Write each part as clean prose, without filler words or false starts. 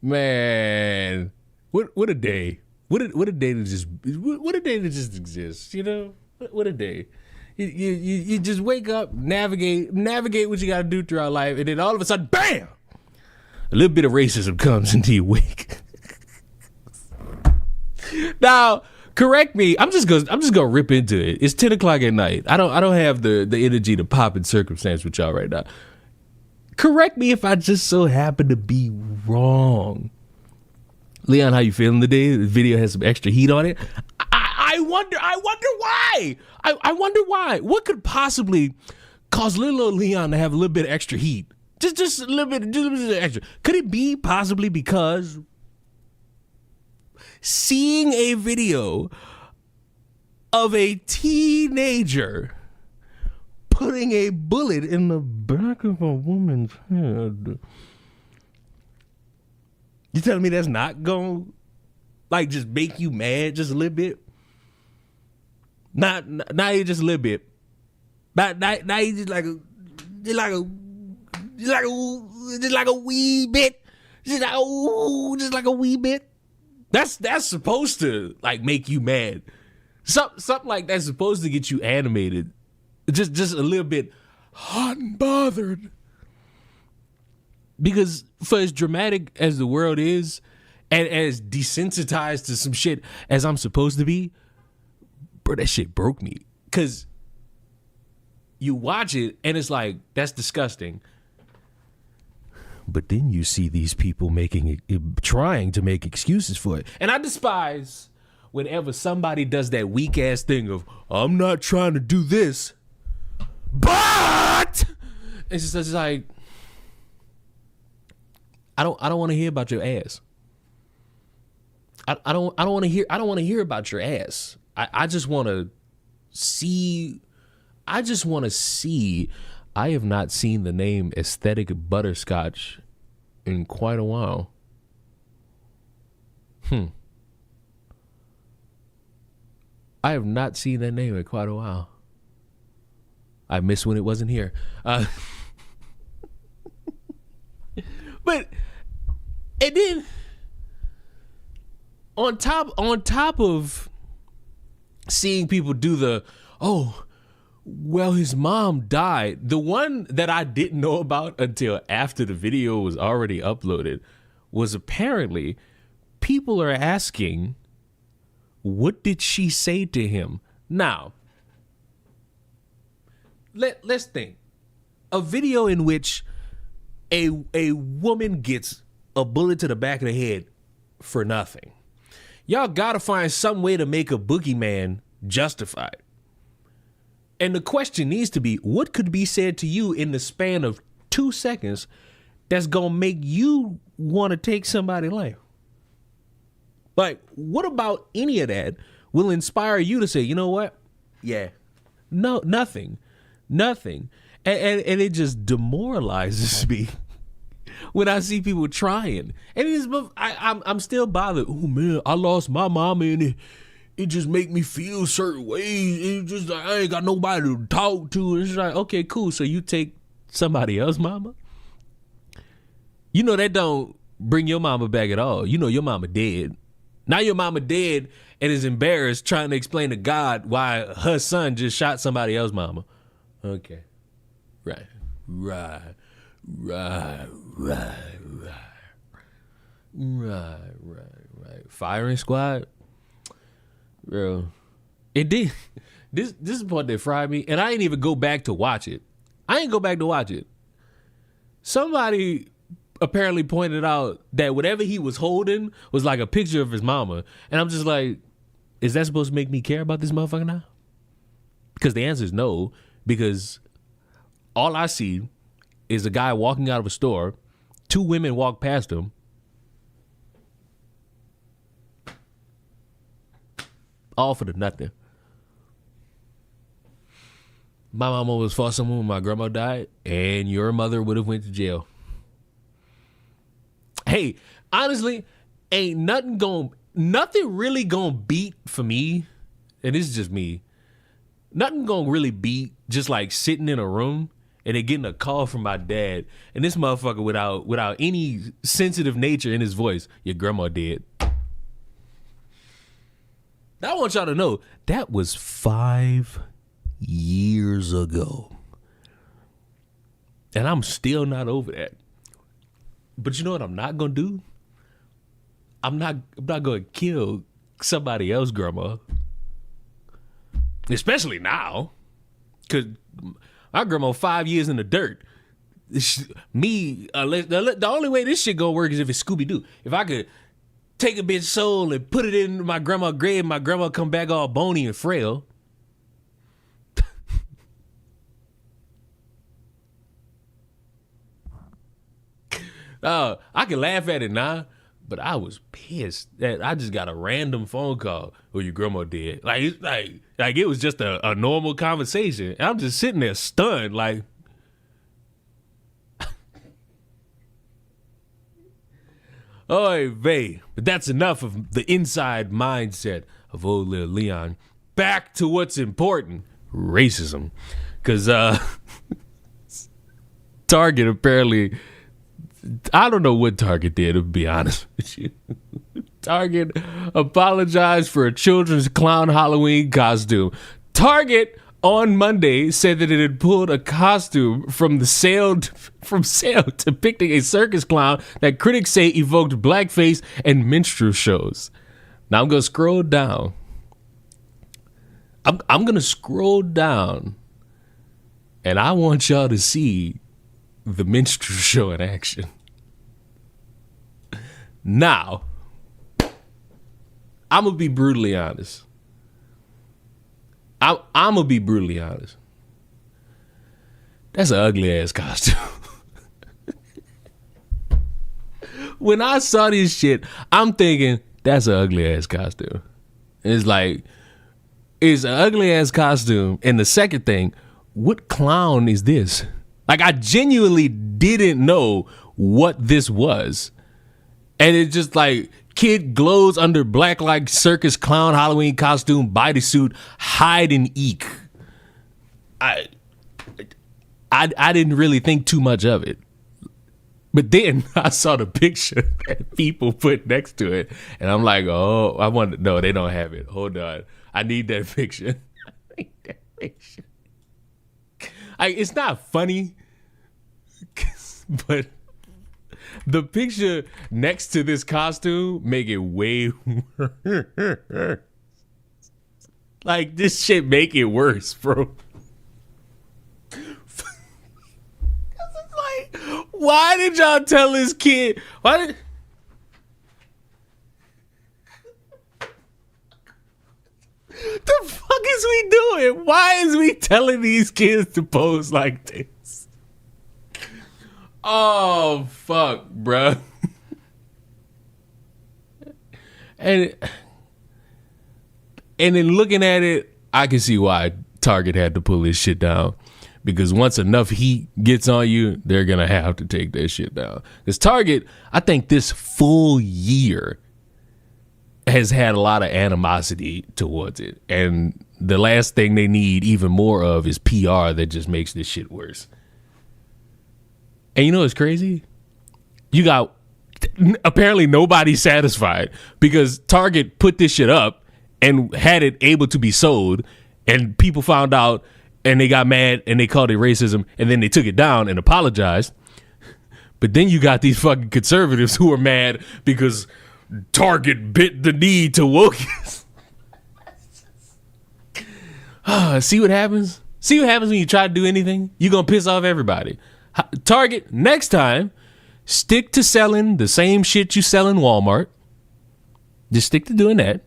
Man, what a day. What a day to just exist, you know? What a day. You just wake up, navigate what you gotta do throughout life, and then all of a sudden, bam! A little bit of racism comes into your wake. Now, correct me. I'm just gonna rip into it. It's 10 o'clock at night. I don't have the energy to pop in circumstance with y'all right now. Correct me if I just so happen to be wrong. Leon, how you feeling today? The video has some extra heat on it. I wonder why. I wonder why. What could possibly cause little old Leon to have a little bit of extra heat? Just a little bit extra. Could it be possibly because seeing a video of a teenager putting a bullet in the back of a woman's head? You telling me that's not gonna just make you mad just a little bit? Not even just a little bit. Not you just like a wee bit. Just like a wee bit. That's supposed to make you mad. Something like that's supposed to get you animated. Just a little bit hot and bothered. Because for as dramatic as the world is, and as desensitized to some shit as I'm supposed to be, bro, that shit broke me. Because you watch it and it's like, that's disgusting. But then you see these people trying to make excuses for it. And I despise whenever somebody does that weak ass thing of, I'm not trying to do this, but it's just like, I don't want to hear about your ass. I don't want to hear about your ass. I just want to see. I have not seen the name Aesthetic Butterscotch in quite a while. I have not seen that name in quite a while. I miss when it wasn't here. But and then on top of seeing people do the, oh, well, his mom died. The one that I didn't know about until after the video was already uploaded was apparently people are asking, what did she say to him? Now, let's think. A video in which a woman gets a bullet to the back of the head for nothing. Y'all gotta find some way to make a boogeyman justified. And the question needs to be, what could be said to you in the span of 2 seconds that's gonna make you want to take somebody's life? Like, what about any of that will inspire you to say, you know what? Yeah. No, nothing. And it just demoralizes me when I see people trying. And I'm still bothered. Oh man, I lost my mama and it just make me feel certain ways. It just I ain't got nobody to talk to. It's like, okay, cool. So you take somebody else's mama? You know that don't bring your mama back at all. You know your mama dead. Now your mama dead and is embarrassed trying to explain to God why her son just shot somebody else's mama. Okay. Right. Firing squad? Bro. It did. This is the part that fried me, and I ain't even go back to watch it. Somebody apparently pointed out that whatever he was holding was like a picture of his mama. And I'm just like, is that supposed to make me care about this motherfucker now? Because the answer is no, because all I see is a guy walking out of a store, 2 women walk past him. All for the nothing. My mama was for someone when my grandma died, and your mother would have went to jail. Hey, honestly, ain't nothing gonna nothing really gonna beat for me, and this is just me, nothing gonna really beat just like sitting in a room and then getting a call from my dad, and this motherfucker without any sensitive nature in his voice, your grandma dead. I want y'all to know that was 5 years ago. And I'm still not over that. But you know what I'm not gonna do? I'm not gonna kill somebody else's grandma. Especially now. Cause my grandma 5 years in the dirt. The only way this shit gonna work is if it's Scooby-Doo. If I could take a bitch soul and put it in my grandma's grave, my grandma come back all bony and frail. I can laugh at it now, but I was pissed that I just got a random phone call. Oh, your grandma dead. Like it was just a normal conversation. And I'm just sitting there stunned, like. Oy vey. But that's enough of the inside mindset of old little Leon. Back to what's important: racism. Because Target apparently. I don't know what Target did, to be honest with you. Target apologized for a children's clown Halloween costume. Target on Monday said that it had pulled a costume from sale depicting a circus clown that critics say evoked blackface and minstrel shows. Now I'm gonna scroll down. I'm gonna scroll down, and I want y'all to see the minstrel show in action. Now, I'm gonna be brutally honest. I'm gonna be brutally honest. That's an ugly ass costume. When I saw this shit, I'm thinking that's an ugly ass costume. It's like, it's an ugly ass costume. And the second thing, what clown is this? Like, I genuinely didn't know what this was. And it's just like, kid glows under black like circus clown Halloween costume bodysuit, hide and eek. I didn't really think too much of it. But then I saw the picture that people put next to it, and I'm like, oh, I want to know they don't have it. Hold on. I need that picture. I need that picture. It's not funny, but the picture next to this costume make it way worse. Like, this shit make it worse, bro. Like, why did y'all tell this kid? The fuck is we doing? Why is we telling these kids to pose like this? Oh, fuck, bruh. And in looking at it, I can see why Target had to pull this shit down. Because once enough heat gets on you, they're going to have to take that shit down. Because Target, I think this full year has had a lot of animosity towards it. And the last thing they need even more of is PR that just makes this shit worse. And you know what's crazy? You got apparently nobody satisfied because Target put this shit up and had it able to be sold, and people found out and they got mad and they called it racism, and then they took it down and apologized. But then you got these fucking conservatives who are mad because Target bit the knee to wokeness. See what happens? See what happens when you try to do anything? You're going to piss off everybody. Target, next time, stick to selling the same shit you sell in Walmart. Just stick to doing that.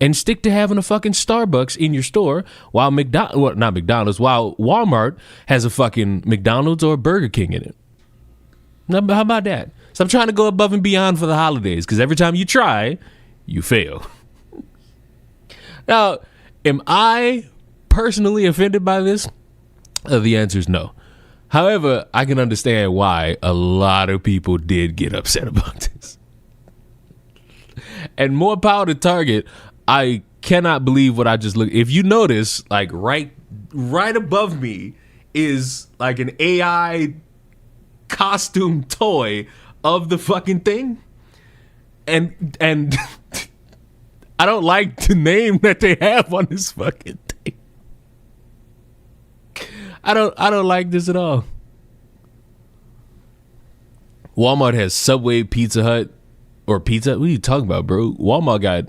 And stick to having a fucking Starbucks in your store while while Walmart has a fucking McDonald's or Burger King in it. Now, how about that? So I'm trying to go above and beyond for the holidays, because every time you try, you fail. Now, am I personally offended by this? The answer is no. However, I can understand why a lot of people did get upset about this. And more power to Target. I cannot believe what I just looked. If you notice, like right above me is like an AI costume toy of the fucking thing. And I don't like the name that they have on this fucking thing. I don't like this at all. Walmart has Subway, Pizza Hut, or Pizza. What are you talking about, bro? Walmart got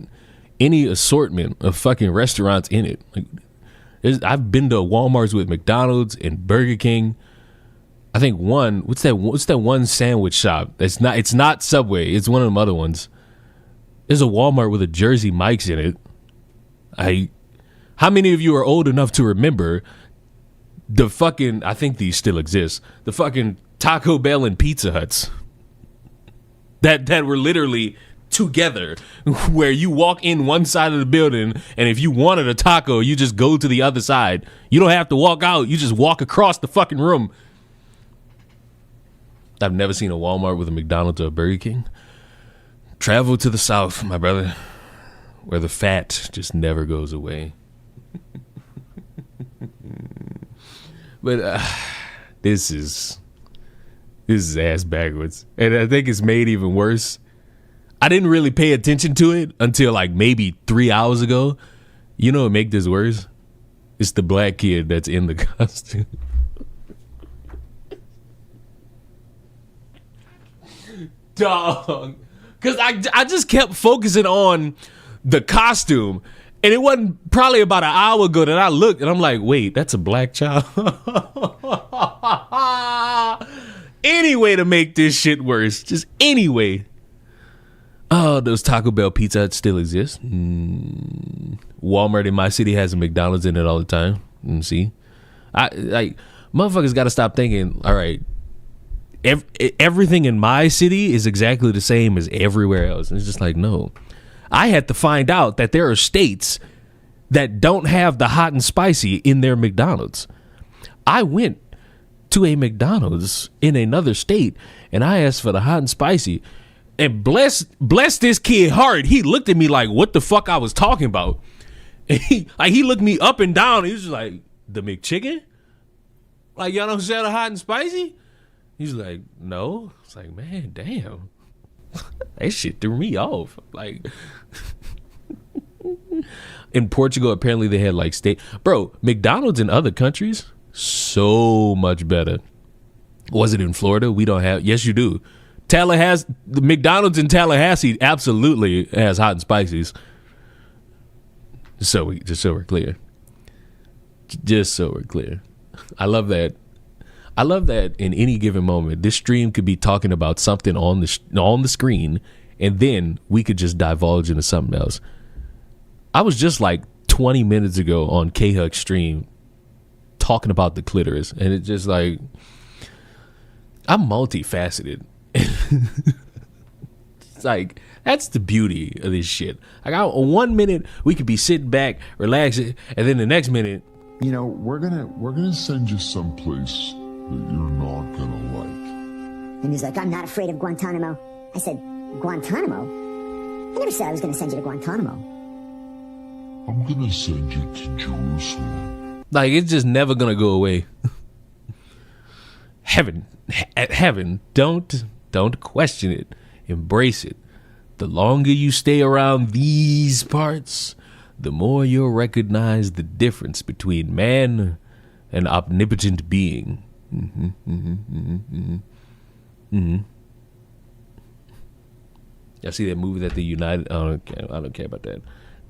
any assortment of fucking restaurants in it. Like, I've been to Walmarts with McDonald's and Burger King. I think what's that one sandwich shop? It's not Subway. It's one of them other ones. There's a Walmart with a Jersey Mike's in it. How many of you are old enough to remember the fucking, I think these still exist, the fucking Taco Bell and Pizza Huts that were literally together, where you walk in one side of the building and if you wanted a taco, you just go to the other side. You don't have to walk out. You just walk across the fucking room. I've never seen a Walmart with a McDonald's or a Burger King. Travel to the South, my brother, where the fat just never goes away. But this is ass backwards. And I think it's made even worse. I didn't really pay attention to it until like maybe 3 hours ago. You know what make this worse? It's the black kid that's in the costume. Dog. Because I just kept focusing on the costume. And it wasn't probably about an hour ago that I looked and I'm like, wait, that's a black child? Any way to make this shit worse. Just any way. Oh, those Taco Bell Pizza Huts still exist. Walmart in my city has a McDonald's in it all the time. See? Motherfuckers got to stop thinking, all right, everything in my city is exactly the same as everywhere else. And it's just like, no. I had to find out that there are states that don't have the hot and spicy in their McDonald's. I went to a McDonald's in another state and I asked for the hot and spicy, and bless this kid heart, he looked at me like what the fuck I was talking about. And he looked me up and down. He was just like, the McChicken? Like, y'all don't sell the hot and spicy? He's like, no. It's like, man, damn. That shit threw me off. Like, in Portugal, apparently they had like bro, McDonald's in other countries, so much better. Was it in Florida? We don't have. Yes, you do. The McDonald's in Tallahassee absolutely has hot and spices. Just so we're clear. Just so we're clear. I love that. I love that in any given moment, this stream could be talking about something on the screen, and then we could just divulge into something else. I was just like 20 minutes ago on K-Huck's stream talking about the clitoris, and it's just like, I'm multifaceted. It's like, that's the beauty of this shit. Like, 1 minute we could be sitting back, relaxing, and then the next minute, you know, we're gonna send you someplace that you're not gonna like. And he's like, I'm not afraid of Guantanamo. I said, Guantanamo? I never said I was gonna send you to Guantanamo. I'm gonna send you to Jerusalem. Like, it's just never gonna go away. Heaven, don't question it. Embrace it. The longer you stay around these parts, the more you'll recognize the difference between man and omnipotent being. Y'all see that movie that the United? I don't care about that.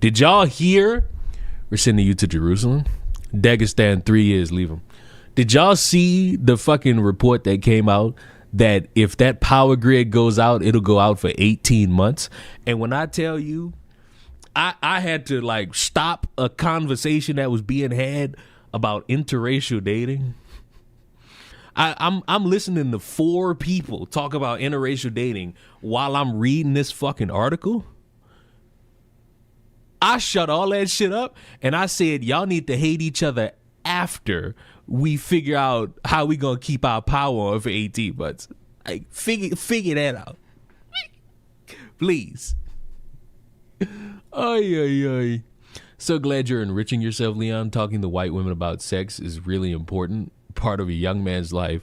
Did y'all hear? We're sending you to Jerusalem. Dagestan, 3 years, leave them. Did y'all see the fucking report that came out that if that power grid goes out, it'll go out for 18 months? And when I tell you, I had to like stop a conversation that was being had about interracial dating. I'm listening to 4 people talk about interracial dating while I'm reading this fucking article. I shut all that shit up and I said, y'all need to hate each other after we figure out how we gonna keep our power on for 18 months. Like, figure that out. Please. Ay, ay, ay. So glad you're enriching yourself, Leon. Talking to white women about sex is really important. Part of a young man's life.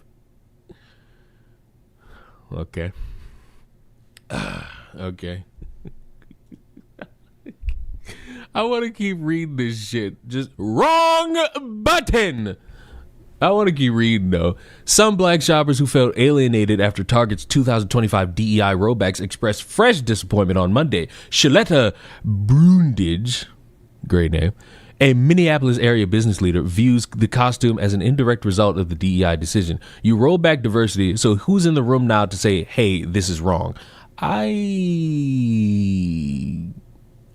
Okay. Okay. I want to keep reading this shit. Just wrong button. I want to keep reading, though. Some black shoppers who felt alienated after Target's 2025 DEI rollbacks expressed fresh disappointment on Monday. Shaletta Brundage, great name, a Minneapolis area business leader, views the costume as an indirect result of the DEI decision. You roll back diversity, so who's in the room now to say, hey, this is wrong? I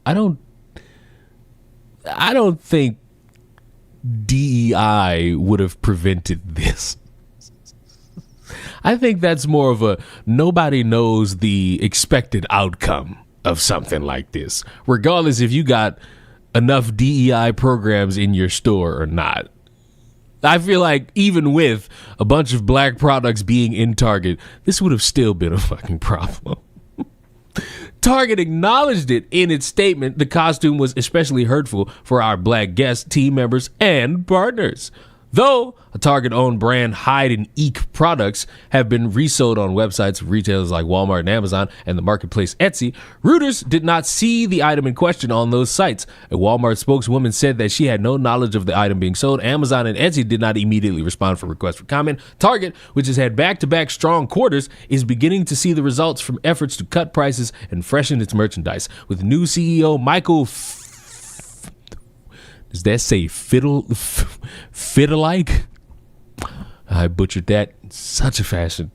don't think DEI would have prevented this. I think that's more of a nobody knows the expected outcome of something like this, regardless if you got enough DEI programs in your store or not. I feel like even with a bunch of black products being in Target, this would have still been a fucking problem. Target acknowledged it in its statement. The costume was especially hurtful for our black guests, team members, and partners. Though a Target-owned brand, Hide and Eek products, have been resold on websites of retailers like Walmart and Amazon and the marketplace Etsy, Reuters did not see the item in question on those sites. A Walmart spokeswoman said that she had no knowledge of the item being sold. Amazon and Etsy did not immediately respond for requests for comment. Target, which has had back-to-back strong quarters, is beginning to see the results from efforts to cut prices and freshen its merchandise. With new CEO Michael does that say fiddle-like? I butchered that. Such a fashion.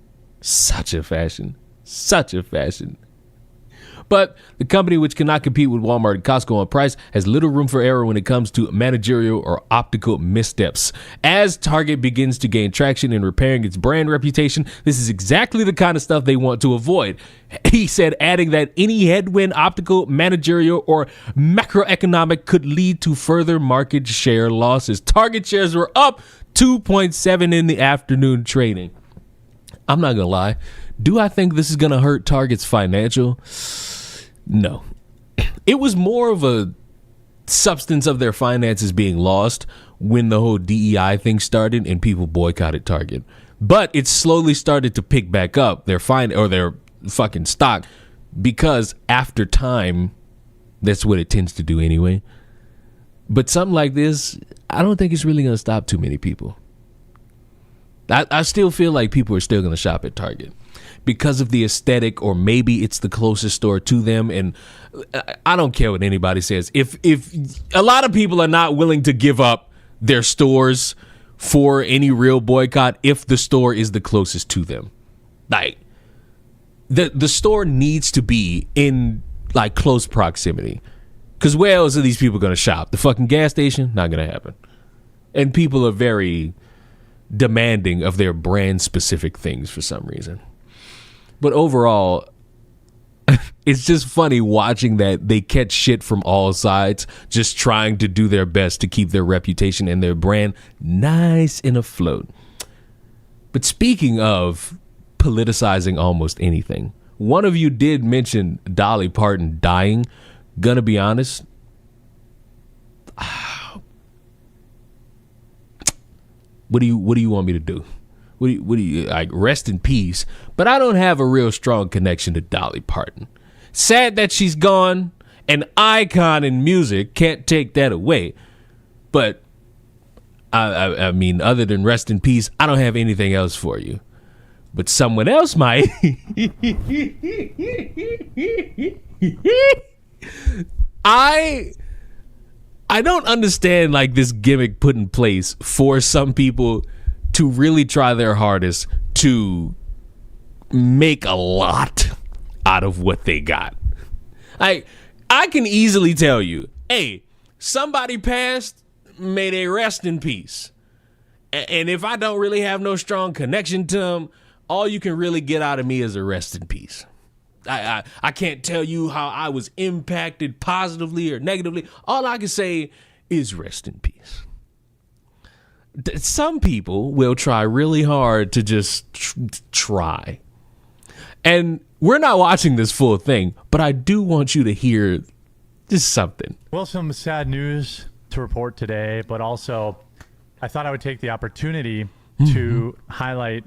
But the company, which cannot compete with Walmart and Costco on price, has little room for error when it comes to managerial or optical missteps. As Target begins to gain traction in repairing its brand reputation, this is exactly the kind of stuff they want to avoid. He said, adding that any headwind, optical, managerial, or macroeconomic could lead to further market share losses. Target shares were up 2.7 in the afternoon trading. I'm not going to lie. Do I think this is going to hurt Target's financial? No. It was more of a substance of their finances being lost when the whole DEI thing started and people boycotted Target. But it slowly started to pick back up their fucking stock, because after time, that's what it tends to do anyway. But something like this, I don't think it's really going to stop too many people. I still feel like people are still going to shop at Target because of the aesthetic, or maybe it's the closest store to them. And I don't care what anybody says. If a lot of people are not willing to give up their stores for any real boycott, if the store is the closest to them, like the store needs to be in like close proximity. Because where else are these people going to shop? The fucking gas station? Not going to happen. And people are very demanding of their brand specific things for some reason. But overall, it's just funny watching that they catch shit from all sides, just trying to do their best to keep their reputation and their brand nice and afloat. But speaking of politicizing almost anything, one of you did mention Dolly Parton dying. Gonna be honest, what do you want me to do? What do you like? Rest in peace. But I don't have a real strong connection to Dolly Parton. Sad that she's gone. An icon in music, can't take that away. But I mean, other than rest in peace, I don't have anything else for you. But someone else might. I don't understand like this gimmick put in place for some people to really try their hardest to make a lot out of what they got. I can easily tell you, hey, somebody passed, may they rest in peace. And if I don't really have no strong connection to them, all you can really get out of me is a rest in peace. I can't tell you how I was impacted positively or negatively. All I can say is rest in peace. Some people will try really hard to just try. And we're not watching this full thing, but I do want you to hear Just something. Well, some sad news to report today, but also I thought I would take the opportunity to highlight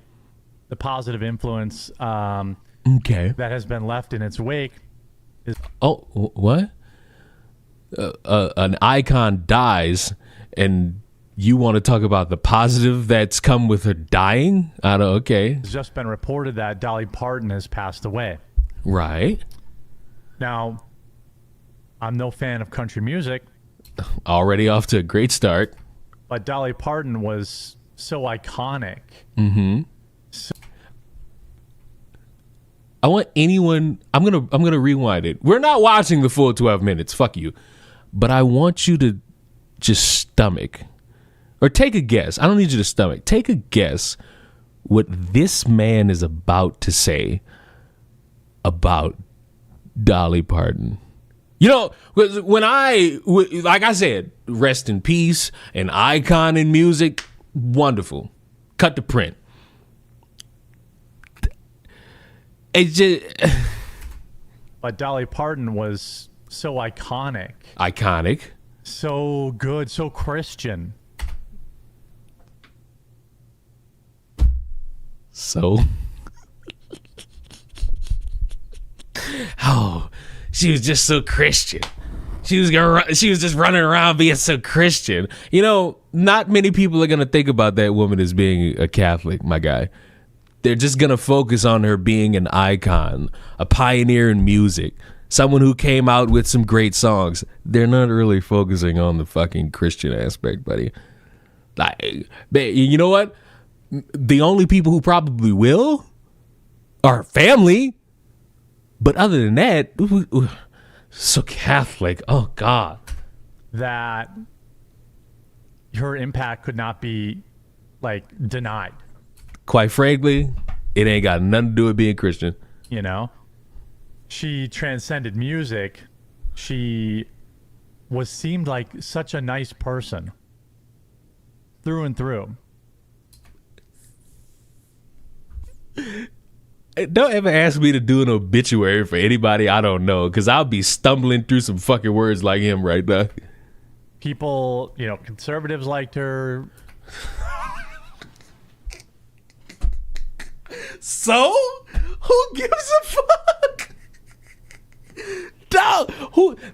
the positive influence Okay. that has been left in its wake. Oh, what? An icon dies, and you want to talk about the positive that's come with her dying? Okay. It's just been reported that Dolly Parton has passed away. Right. Now, I'm no fan of country music, Already off to a great start. but Dolly Parton was so iconic. I want anyone. I'm gonna rewind it. We're not watching the full 12 minutes. Fuck you. But I want you to just stomach, or take a guess. I don't need you to stomach. Take a guess what this man is about to say about Dolly Parton. You know, when like I said, rest in peace, an icon in music, wonderful. Cut the print. It's just But Dolly Parton was so iconic, iconic. so good, so Christian. So, oh, she was just so Christian. She was just running around being so Christian. You know, not many people are gonna think about that woman as being a Catholic, my guy. They're just gonna focus on her being an icon, a pioneer in music, someone who came out with some great songs. They're not really focusing on the fucking Christian aspect, buddy. Like, you know what? The only people who probably will are family. But other than that, so Catholic. Oh, God. That her impact could not be, like, denied, Quite frankly, it ain't got nothing to do with being Christian. you know? She transcended music. She seemed like such a nice person through and through. Don't ever ask me to do an obituary for anybody I don't know, because I'll be stumbling through some fucking words like him right now. People, conservatives liked her. So? Who gives a fuck? Dog,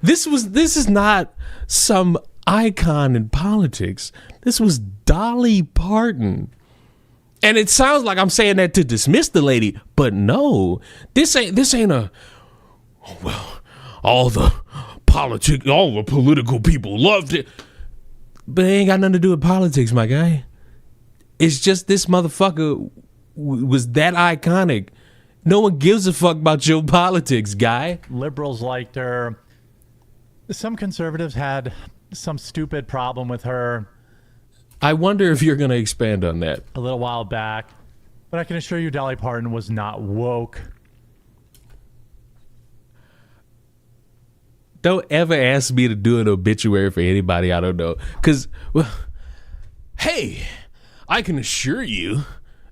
this is not some icon in politics. This was Dolly Parton. And it sounds like I'm saying that to dismiss the lady, but no. This ain't a all the political people loved it. But it ain't got nothing to do with politics, my guy. It's just this motherfucker was that iconic. No one gives a fuck about your politics, guy. Liberals liked her. Some conservatives had some stupid problem with her I wonder if you're going to expand on that. a little while back. But I can assure you Dolly Parton was not woke. Don't ever ask me to do an obituary for anybody I don't know. Because, well, hey, I can assure you,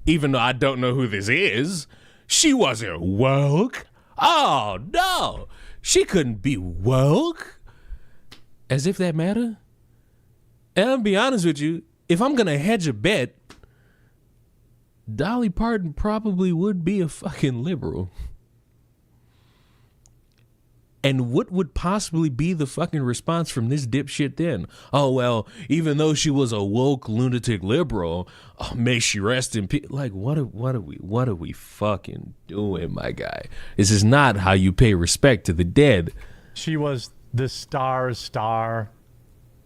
even though I don't know who this is, she wasn't woke. Oh, no. She couldn't be woke. As if that mattered. And I'll be honest with you, if I'm going to hedge a bet, Dolly Parton probably would be a fucking liberal. And what would possibly be the fucking response from this dipshit then? Oh, well, even though she was a woke lunatic liberal, may she rest in peace. Like, what are we fucking doing, my guy? This is not how you pay respect to the dead. She was the star's star.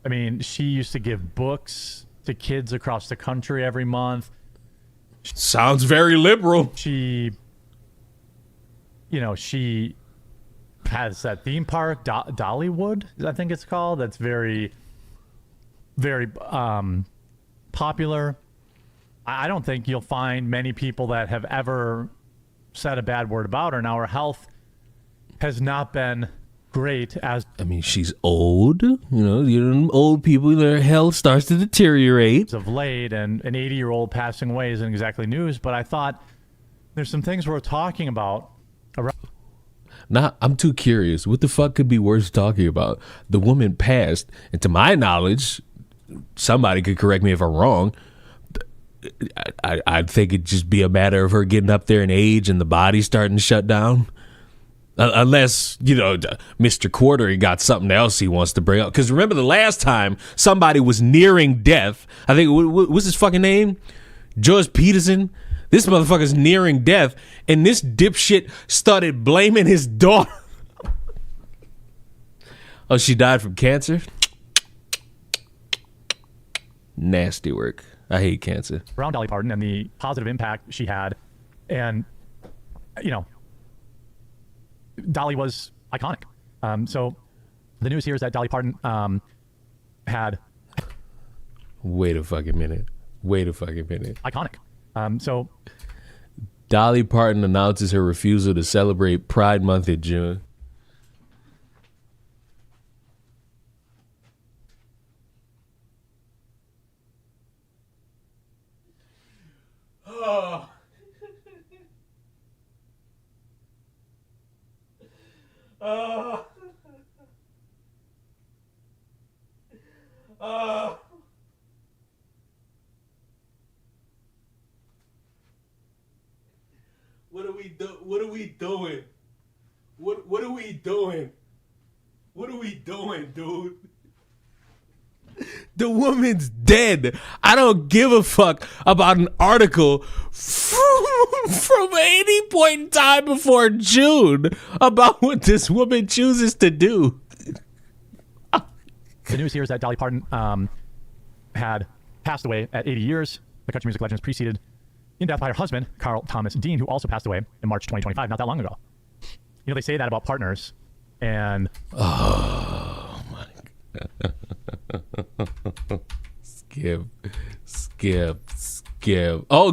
I mean, she used to give books to kids across the country every month. Sounds very liberal. She has that theme park, Dollywood, I think it's called. That's very, very popular. I don't think you'll find many people that have ever said a bad word about her. Now, her health has not been great I mean, she's old. Old people, their health starts to deteriorate. of late, and an 80-year-old passing away isn't exactly news, but I thought there's some things we're talking about around. Nah, I'm too curious. What the fuck could be worth talking about? The woman passed, and to my knowledge, somebody could correct me if I'm wrong. I think it'd just be a matter of her getting up there in age and the body starting to shut down. Unless, Mr. Quartery got something else he wants to bring up. Because remember the last time somebody was nearing death, I think, what's his fucking name? George Peterson. This motherfucker's nearing death, and this dipshit started blaming his daughter. Oh, she died from cancer? Nasty work. I hate cancer. Around Dolly Parton and the positive impact she had. And, Dolly was iconic. So the news here is that Dolly Parton had... Wait a fucking minute. Iconic. So Dolly Parton announces her refusal to celebrate Pride Month in June. What are we doing? What are we doing? What are we doing, dude? The woman's dead. I don't give a fuck about an article from any point in time before June about what this woman chooses to do. The news here is that Dolly Parton had passed away at 80 years. The country music legend was preceded in death by her husband, Carl Thomas Dean, who also passed away in March 2025, not that long ago. They say that about partners, and... Oh, my God. Skip. Oh,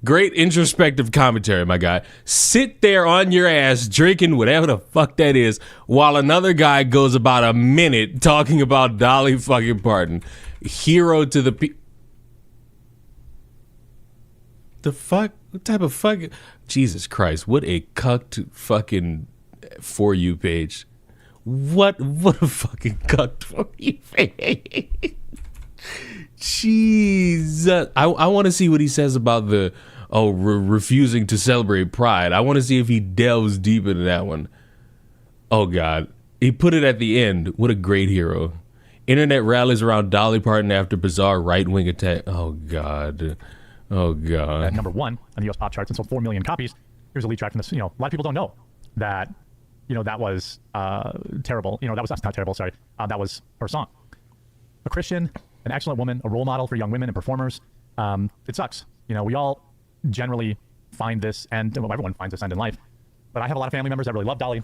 great introspective commentary, my guy. Sit there on your ass drinking whatever the fuck that is while another guy goes about a minute talking about Dolly fucking Parton. Hero to the The fuck? What type of fucking... Jesus Christ, what a cucked fucking For You page. What a fucking cucked For You page. Jesus. I want to see what he says about the refusing to celebrate Pride. I want to see if he delves deep into that one. Oh God, he put it at the end. What a great hero. Internet rallies around Dolly Parton after bizarre right-wing attack. Oh God. At number 1 on the U.S. pop charts and sold 4 million copies. Here's a lead track from this. A lot of people don't know that. That was terrible. That was not terrible. Sorry, that was her song. A Christian, an excellent woman, a role model for young women and performers. It sucks. We all generally find this, and everyone finds this end in life. But I have a lot of family members that really love Dolly,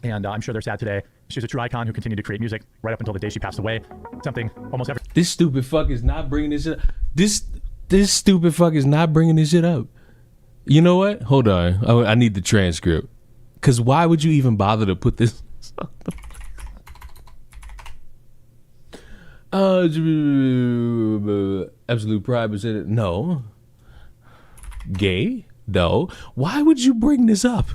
and I'm sure they're sad today. She was a true icon who continued to create music right up until the day she passed away. Something almost every... This stupid fuck is not bringing this shit up. This stupid fuck is not bringing this shit up. You know what? Hold on. I need the transcript. Because why would you even bother to put this... Absolute pride was in it. No. Gay? No. Why would you bring this up?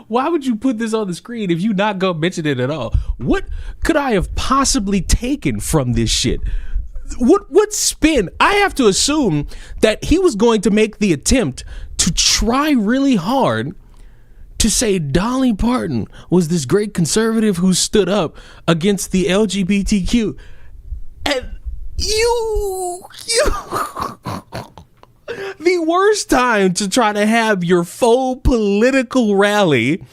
Why would you put this on the screen if you not gonna mention it at all? What could I have possibly taken from this shit? What spin? I have to assume that he was going to make the attempt to try really hard to say Dolly Parton was this great conservative who stood up against the LGBTQ. And you the worst time to try to have your faux political rally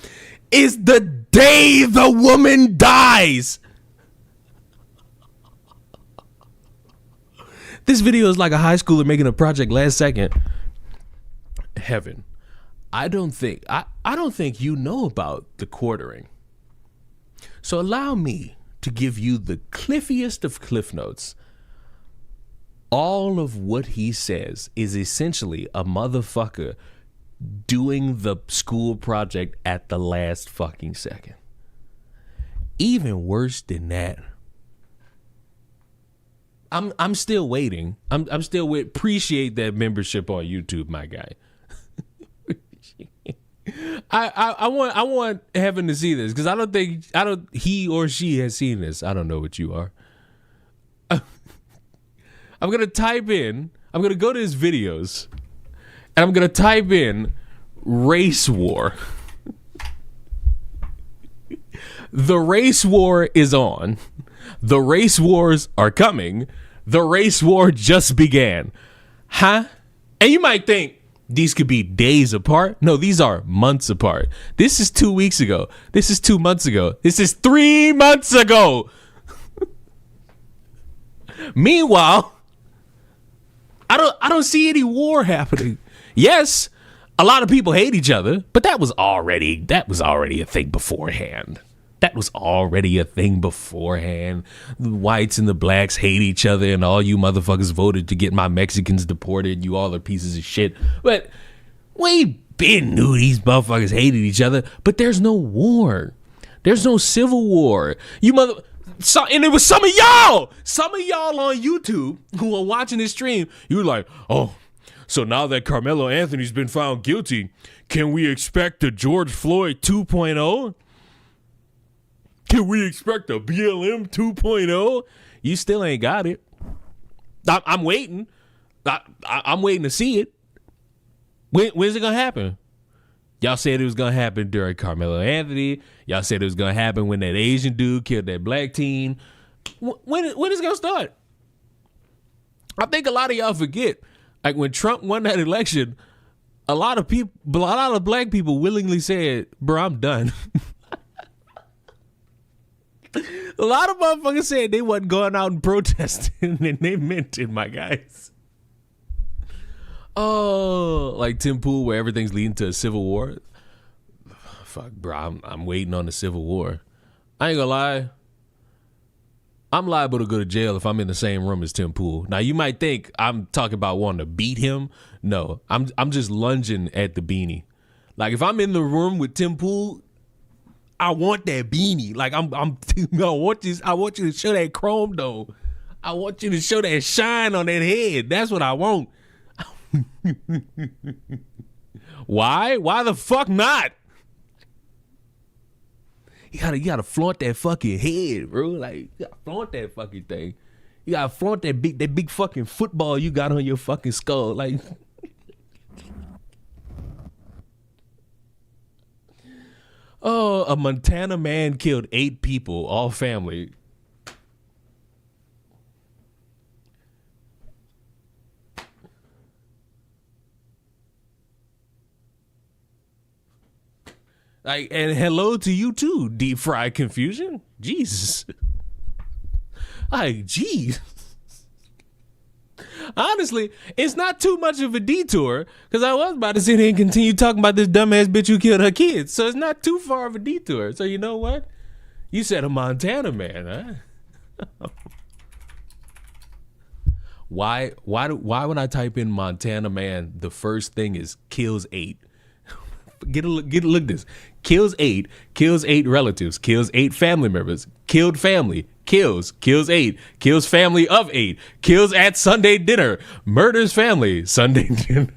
is the day the woman dies. This video is like a high schooler making a project last second. Heaven. I don't think you know about the quartering. So allow me to give you the cliffiest of cliff notes. All of what he says is essentially a motherfucker doing the school project at the last fucking second. Even worse than that, I'm still waiting. I'm still waiting. Appreciate that membership on YouTube, my guy. I want Heaven to see this because he or she has seen this. I don't know what you are. I'm gonna go to his videos, and I'm gonna type in race war. The race war is on. The race wars are coming. The race war just began. Huh? And you might think these could be days apart. No, these are months apart. This is 2 weeks ago. This is 2 months ago. This is 3 months ago. Meanwhile, I don't see any war happening. Yes, a lot of people hate each other, but that was already a thing beforehand. That was already a thing beforehand. The whites and the blacks hate each other, and all you motherfuckers voted to get my Mexicans deported. You all are pieces of shit. But we been knew these motherfuckers hated each other, but there's no war. There's no civil war. And it was some of y'all on YouTube who are watching this stream. You were like, oh, so now that Carmelo Anthony's been found guilty, can we expect a George Floyd 2.0? Can we expect a BLM 2.0? You still ain't got it. I'm waiting. I'm waiting to see it. When's it going to happen? Y'all said it was going to happen during Carmelo Anthony. Y'all said it was going to happen when that Asian dude killed that black teen. When is it going to start? I think a lot of y'all forget. Like when Trump won that election, a lot of black people willingly said, bro, I'm done. A lot of motherfuckers said they wasn't going out and protesting, and they meant it, my guys. Oh, like Tim Pool, where everything's leading to a civil war. Fuck, bro, I'm waiting on the civil war. I ain't gonna lie. I'm liable to go to jail if I'm in the same room as Tim Pool. Now, you might think I'm talking about wanting to beat him. No, I'm just lunging at the beanie. Like, if I'm in the room with Tim Pool, I want that beanie. Like I want you to show that chrome though. I want you to show that shine on that head. That's what I want. Why? Why the fuck not? You gotta flaunt that fucking head, bro. Like you gotta flaunt that fucking thing. You gotta flaunt that big fucking football you got on your fucking skull. Like oh, a Montana man killed 8 people, all family. Like, and hello to you too, deep fried confusion. Jesus. Like, geez. Honestly, it's not too much of a detour because I was about to sit here and continue talking about this dumbass bitch who killed her kids. So it's not too far of a detour. So you know what? You said a Montana man, huh? Why when I type in Montana man, the first thing is kills 8? Get a look at this. Kills 8 relatives, kills 8 family members, killed family, kills 8, kills family of 8, kills at Sunday dinner, murders family, Sunday dinner.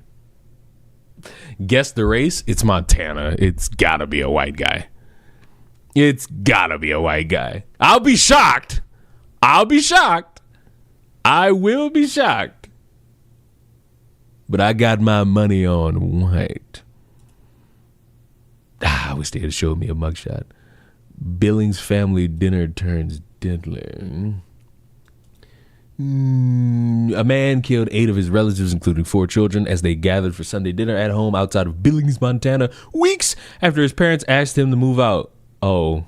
Guess the race? It's Montana. It's gotta be a white guy. It's gotta be a white guy. I'll be shocked. I will be shocked. But I got my money on white. I wish they had showed me a mugshot. Billings family dinner turns deadly. A man killed 8 of his relatives, including 4 children, as they gathered for Sunday dinner at home outside of Billings, Montana, weeks after his parents asked him to move out. Oh.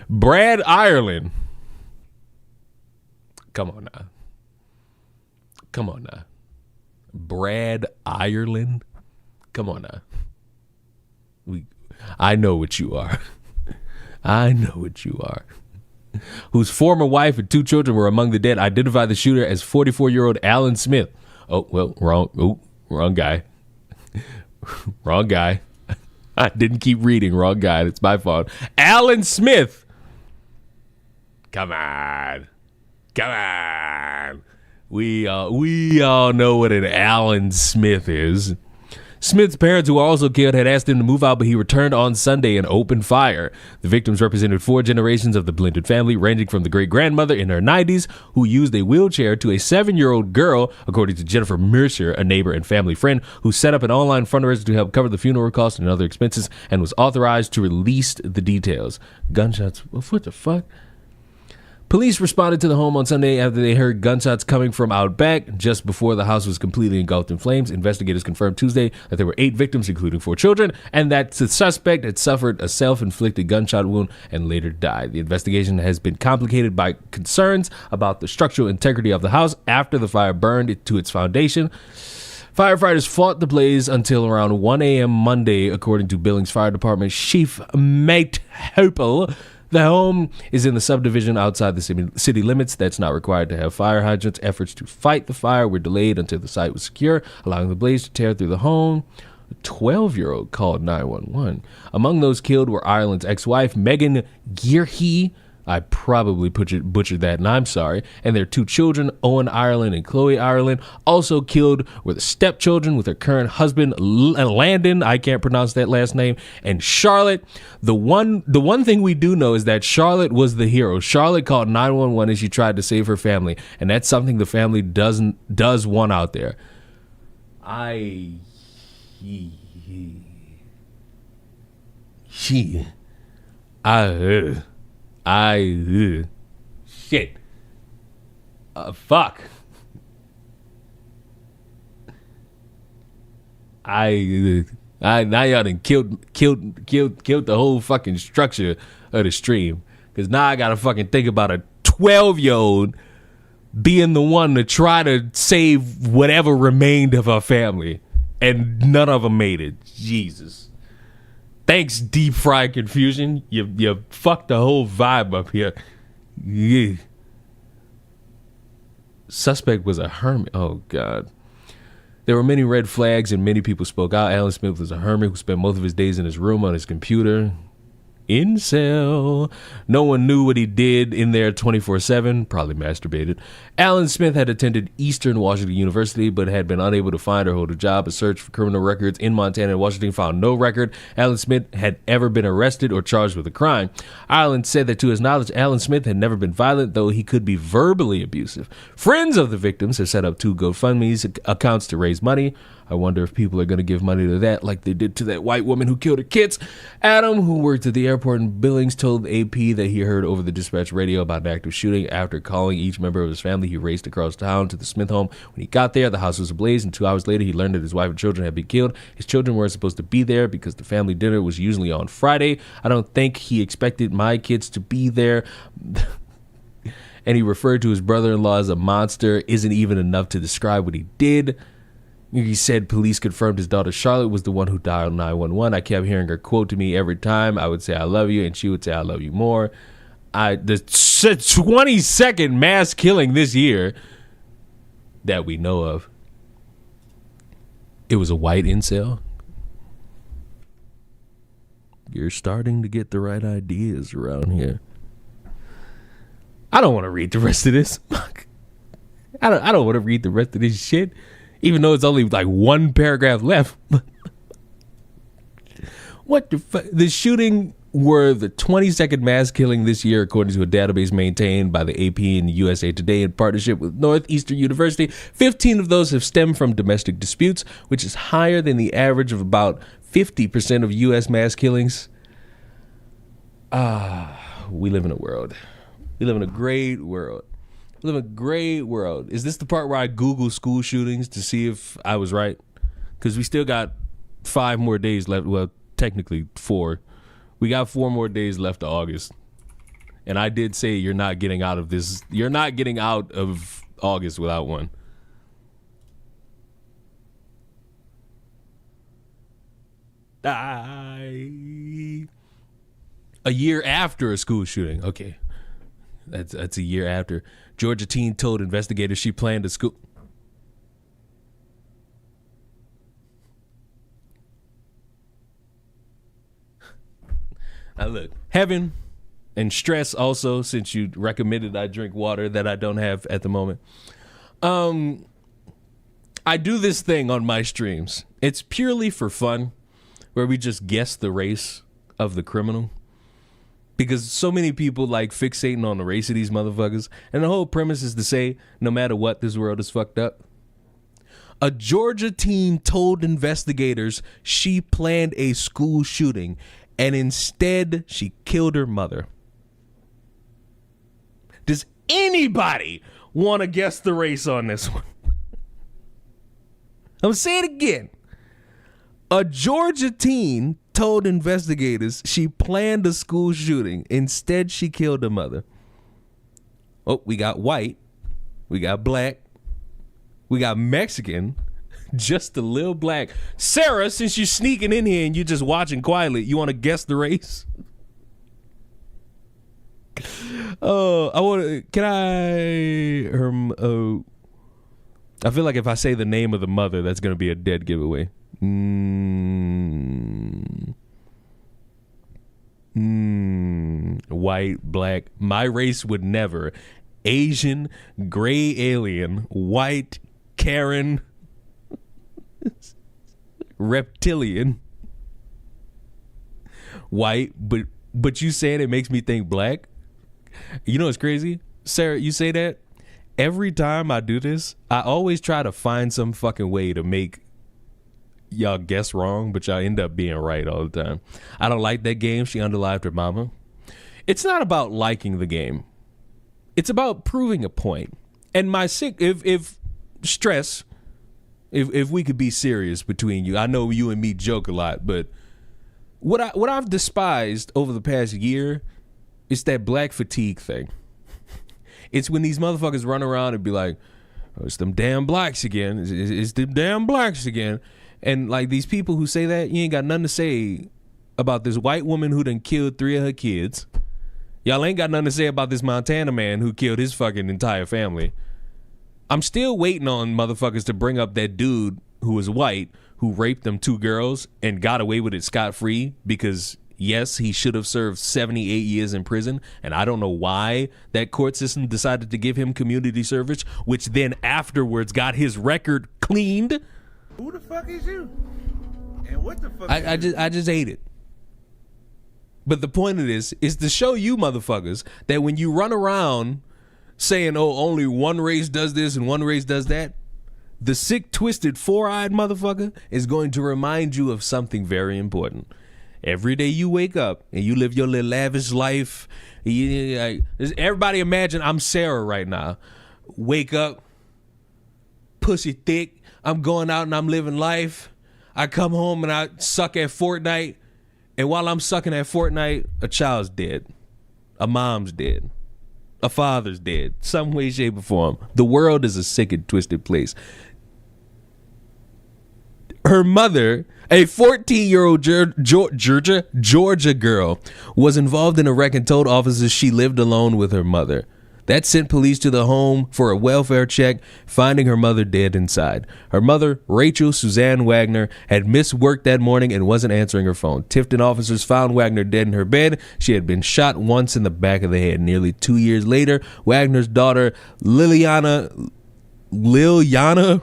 Brad Ireland. Come on now. Brad Ireland? Come on now. I know what you are. Whose former wife and 2 children were among the dead, identified the shooter as 44-year-old Alan Smith. Oh, well, wrong guy. Wrong guy. I didn't keep reading. Wrong guy. It's my fault. Alan Smith. Come on. We all know what an Alan Smith is. Smith's parents, who were also killed, had asked him to move out, but he returned on Sunday and opened fire. The victims represented 4 generations of the blended family, ranging from the great-grandmother in her 90s, who used a wheelchair, to a 7-year-old girl, according to Jennifer Mercier, a neighbor and family friend, who set up an online fundraiser to help cover the funeral costs and other expenses and was authorized to release the details. Gunshots. What the fuck? Police responded to the home on Sunday after they heard gunshots coming from out back. Just before the house was completely engulfed in flames, investigators confirmed Tuesday that there were 8 victims, including 4 children, and that the suspect had suffered a self-inflicted gunshot wound and later died. The investigation has been complicated by concerns about the structural integrity of the house after the fire burned it to its foundation. Firefighters fought the blaze until around 1 a.m. Monday, according to Billings Fire Department Chief Mate Hopel. The home is in the subdivision outside the city limits that's not required to have fire hydrants. Efforts to fight the fire were delayed until the site was secure, allowing the blaze to tear through the home. A 12-year-old called 911. Among those killed were Ireland's ex-wife, Megan Gearhey. I probably butchered that, and I'm sorry. And their 2 children, Owen Ireland and Chloe Ireland. Also killed were the stepchildren with her current husband, Landon. I can't pronounce that last name. And Charlotte. The one thing we do know is that Charlotte was the hero. Charlotte called 911 as she tried to save her family, and that's something the family does want out there. Shit. Fuck. Now y'all done killed the whole fucking structure of the stream. Cause now I gotta fucking think about a 12-year-old being the one to try to save whatever remained of her family. And none of them made it. Jesus. Thanks, Deep Fried Confusion. You fucked the whole vibe up here. Yeah. Suspect was a hermit. Oh, God. There were many red flags and many people spoke out. Alan Smith was a hermit who spent most of his days in his room on his computer. Incel. No one knew what he did in there 24/7. Probably masturbated. Alan Smith had attended Eastern Washington University, but had been unable to find or hold a job. A search for criminal records in Montana and Washington found no record Alan Smith had ever been arrested or charged with a crime. Ireland said that to his knowledge, Alan Smith had never been violent, though he could be verbally abusive. Friends of the victims have set up 2 GoFundMe accounts to raise money. I wonder if people are going to give money to that like they did to that white woman who killed her kids. Adam, who worked at the airport in Billings, told AP that he heard over the dispatch radio about an active shooting. After calling each member of his family, he raced across town to the Smith home. When he got there, the house was ablaze, and 2 hours later, he learned that his wife and children had been killed. His children weren't supposed to be there because the family dinner was usually on Friday. I don't think he expected my kids to be there. And he referred to his brother-in-law as a monster. Isn't even enough to describe what he did. He said police confirmed his daughter Charlotte was the one who dialed 911. I kept hearing her quote to me every time. I would say, I love you, and she would say, I love you more. The 22nd mass killing this year that we know of. It was a white incel. You're starting to get the right ideas around here. I don't want to read the rest of this. I don't want to read the rest of this shit. Even though it's only like 1 paragraph left. What the fuck? The shooting were the 22nd mass killing this year, according to a database maintained by the AP and USA Today in partnership with Northeastern University. 15 of those have stemmed from domestic disputes, which is higher than the average of about 50% of U.S. mass killings. We live in a world. We live in a great world. We live in a great world. Is this the part where I Google school shootings to see if I was right? Because we still got 5 more days left. Well, technically 4. We got 4 more days left of August. And I did say you're not getting out of this. You're not getting out of August without one. A year after a school shooting. Okay. That's a year after. Georgia teen told investigators she planned a school. Now look, heaven and stress also, since you recommended I drink water that I don't have at the moment. I do this thing on my streams. It's purely for fun, where we just guess the race of the criminal. Because so many people like fixating on the race of these motherfuckers. And the whole premise is to say, no matter what, this world is fucked up. A Georgia teen told investigators she planned a school shooting, and instead she killed her mother. Does anybody want to guess the race on this one? I'm going to say it again. A Georgia teen told investigators she planned a school shooting. Instead, she killed her mother. Oh, we got white. We got black. We got Mexican. Just a little black. Sarah, since you're sneaking in here and you're just watching quietly, you want to guess the race? Oh, I feel like if I say the name of the mother, that's going to be a dead giveaway. White, black. My race would never. Asian, gray alien, white, Karen, reptilian, white, but you saying it makes me think black. You know what's crazy? Sarah, you say that? Every time I do this, I always try to find some fucking way to make y'all guess wrong, but y'all end up being right all the time. I don't like that game. She underlived her mama. It's not about liking the game. It's about proving a point. And my if we could be serious between you, I know you and me joke a lot, but what I've despised over the past year is that black fatigue thing. It's when these motherfuckers run around and be like, oh, it's them damn blacks again. It's them damn blacks again. And like these people who say that, you ain't got nothing to say about this white woman who done killed 3 of her kids. Y'all ain't got nothing to say about this Montana man who killed his fucking entire family. I'm still waiting on motherfuckers to bring up that dude who was white who raped them 2 girls and got away with it scot-free because, yes, he should have served 78 years in prison, and I don't know why that court system decided to give him community service, which then afterwards got his record cleaned. Who the fuck is you? And what the fuck? I just hate it. But the point of this is to show you motherfuckers that when you run around saying, oh, only one race does this and one race does that, the sick, twisted, 4-eyed motherfucker is going to remind you of something very important. Every day you wake up and you live your little lavish life. Everybody imagine I'm Sarah right now. Wake up, pussy thick. I'm going out and I'm living life. I come home and I suck at Fortnite. And while I'm sucking at Fortnite, a child's dead. A mom's dead. A father's dead. Some way, shape, or form. The world is a sick and twisted place. Her mother, a 14-year-old Georgia girl, was involved in a wreck and told officers she lived alone with her mother. That sent police to the home for a welfare check, finding her mother dead inside. Her mother, Rachel Suzanne Wagner, had missed work that morning and wasn't answering her phone. Tifton officers found Wagner dead in her bed. She had been shot once in the back of the head. Nearly 2 years later, Wagner's daughter, Liliana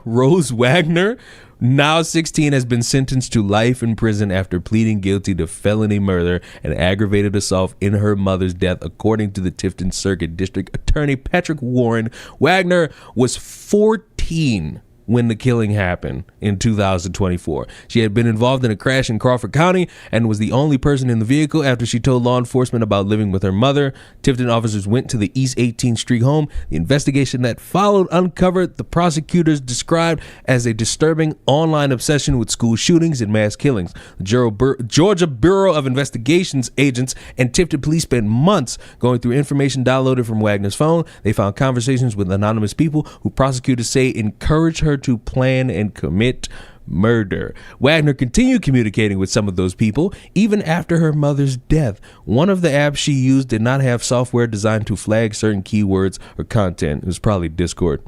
Rose Wagner, now 16, has been sentenced to life in prison after pleading guilty to felony murder and aggravated assault in her mother's death, according to the Tifton Circuit District Attorney Patrick Warren. Wagner was 14 when the killing happened in 2024. She had been involved in a crash in Crawford County and was the only person in the vehicle after she told law enforcement about living with her mother. Tifton officers went to the East 18th Street home. The investigation that followed uncovered the prosecutors described as a disturbing online obsession with school shootings and mass killings. The Georgia Bureau of Investigations agents and Tifton police spent months going through information downloaded from Wagner's phone. They found conversations with anonymous people who prosecutors say encouraged her to plan and commit murder. Wagner continued communicating with some of those people even after her mother's death. One of the apps she used did not have software designed to flag certain keywords or content. It was probably Discord.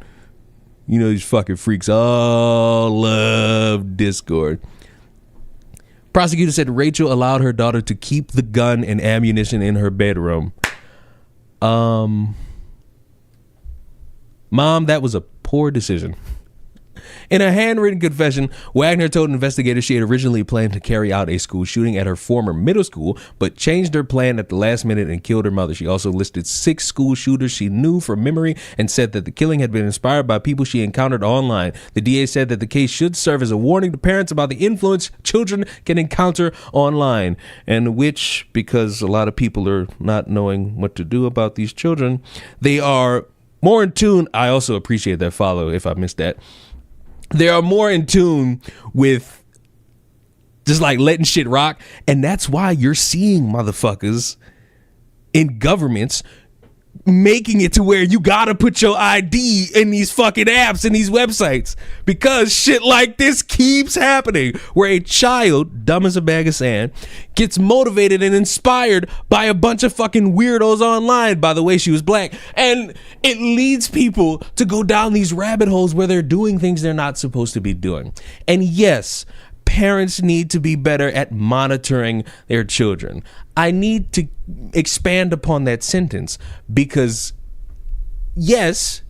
You know, these fucking freaks all love Discord. Prosecutor said Rachel allowed her daughter to keep the gun and ammunition in her bedroom. Mom, that was a poor decision. In a handwritten confession, Wagner told investigators she had originally planned to carry out a school shooting at her former middle school, but changed her plan at the last minute and killed her mother. She also listed 6 school shooters she knew from memory and said that the killing had been inspired by people she encountered online. The DA said that the case should serve as a warning to parents about the influence children can encounter online, and which, because a lot of people are not knowing what to do about these children, they are more in tune. I also appreciate that follow if I missed that. They are more in tune with just like letting shit rock. And that's why you're seeing motherfuckers in governments making it to where you gotta put your ID in these fucking apps and these websites, because shit like this keeps happening, where a child, dumb as a bag of sand, gets motivated and inspired by a bunch of fucking weirdos online by the way she was black, and it leads people to go down these rabbit holes where they're doing things they're not supposed to be doing. And yes, parents need to be better at monitoring their children. I need to expand upon that sentence, because yes,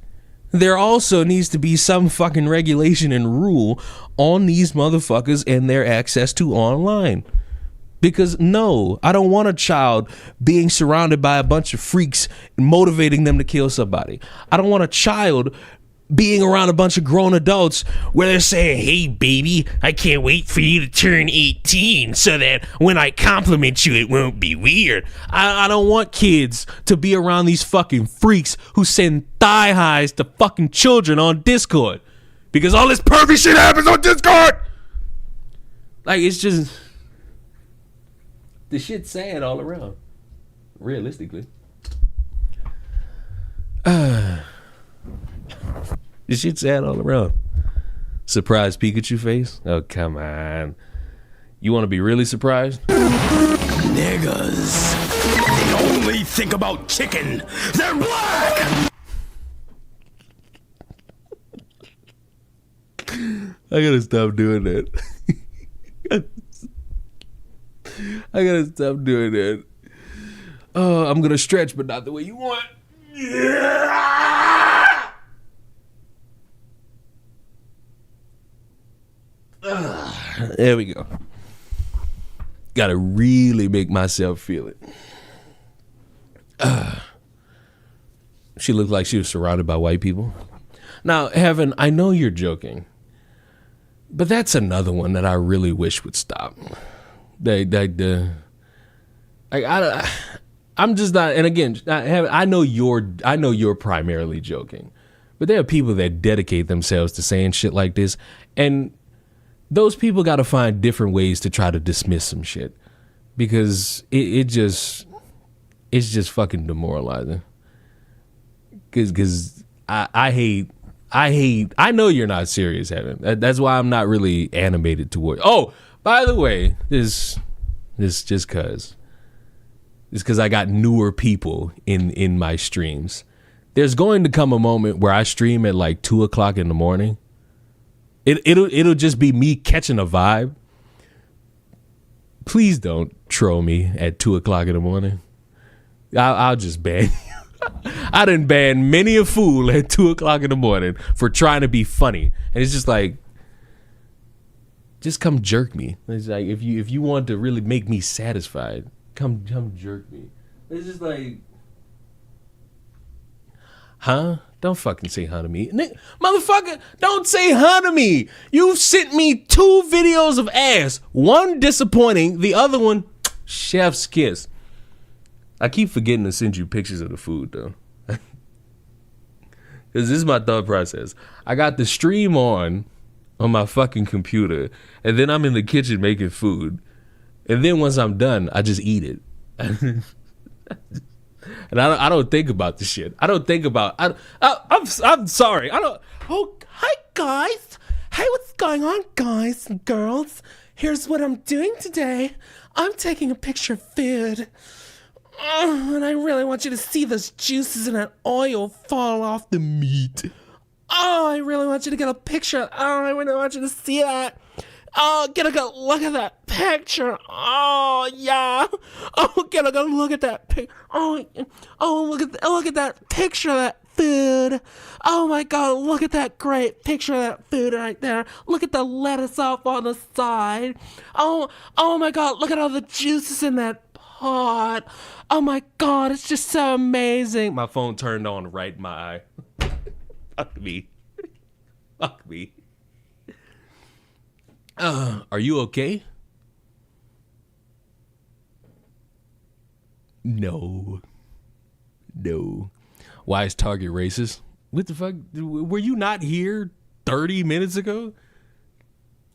there also needs to be some fucking regulation and rule on these motherfuckers and their access to online. Because no, I don't want a child being surrounded by a bunch of freaks motivating them to kill somebody. I don't want a child being around a bunch of grown adults where they're saying, hey baby, I can't wait for you to turn 18 so that when I compliment you it won't be weird. I don't want kids to be around these fucking freaks who send thigh highs to fucking children on Discord, because all this pervy shit happens on Discord. Like, it's just, the shit's sad all around, realistically. This shit's sad all around. Surprised Pikachu face? Oh, come on. You want to be really surprised? Niggas. They only think about chicken. They're black! I gotta stop doing that. I gotta stop doing that. Oh, I'm gonna stretch, but not the way you want. There we go. Gotta really make myself feel it. She looked like she was surrounded by white people. Now, Heaven, I know you're joking, but that's another one that I really wish would stop. I'm just not. And again, I know you're primarily joking, but there are people that dedicate themselves to saying shit like this, and those people got to find different ways to try to dismiss some shit, because it's just fucking demoralizing. Because I know you're not serious, Heaven. That's why I'm not really animated toward. Oh, by the way, this just cause. It's because I got newer people in my streams. There's going to come a moment where I stream at like 2:00 in the morning. It'll just be me catching a vibe. Please don't troll me at 2:00 in the morning. I'll just ban you. I done banned many a fool at 2:00 in the morning for trying to be funny, and it's just like, just come jerk me. It's like, if you want to really make me satisfied, come jerk me. It's just like, huh? Don't fucking say huh to me. Motherfucker, don't say huh to me. You've sent me 2 videos of ass. One disappointing, the other one, chef's kiss. I keep forgetting to send you pictures of the food, though. Because this is my thought process. I got the stream on my fucking computer, and then I'm in the kitchen making food. And then once I'm done, I just eat it. And I don't think about the shit. I don't think about. I'm sorry. I don't. Oh, hi guys. Hey, what's going on, guys and girls? Here's what I'm doing today. I'm taking a picture of food, and I really want you to see those juices and that oil fall off the meat. Oh, I really want you to get a picture. Oh, I really want you to see that. Oh, get a good look at that picture. Oh, yeah. Oh, get a good look at that picture. Oh, look at that picture of that food. Oh my God, look at that great picture of that food right there. Look at the lettuce off on the side. Oh my God, look at all the juices in that pot. Oh my God, it's just so amazing. My phone turned on right in my eye. Fuck me. Fuck me. Are you okay? No. Why is Target racist? What the fuck? Were you not here 30 minutes ago?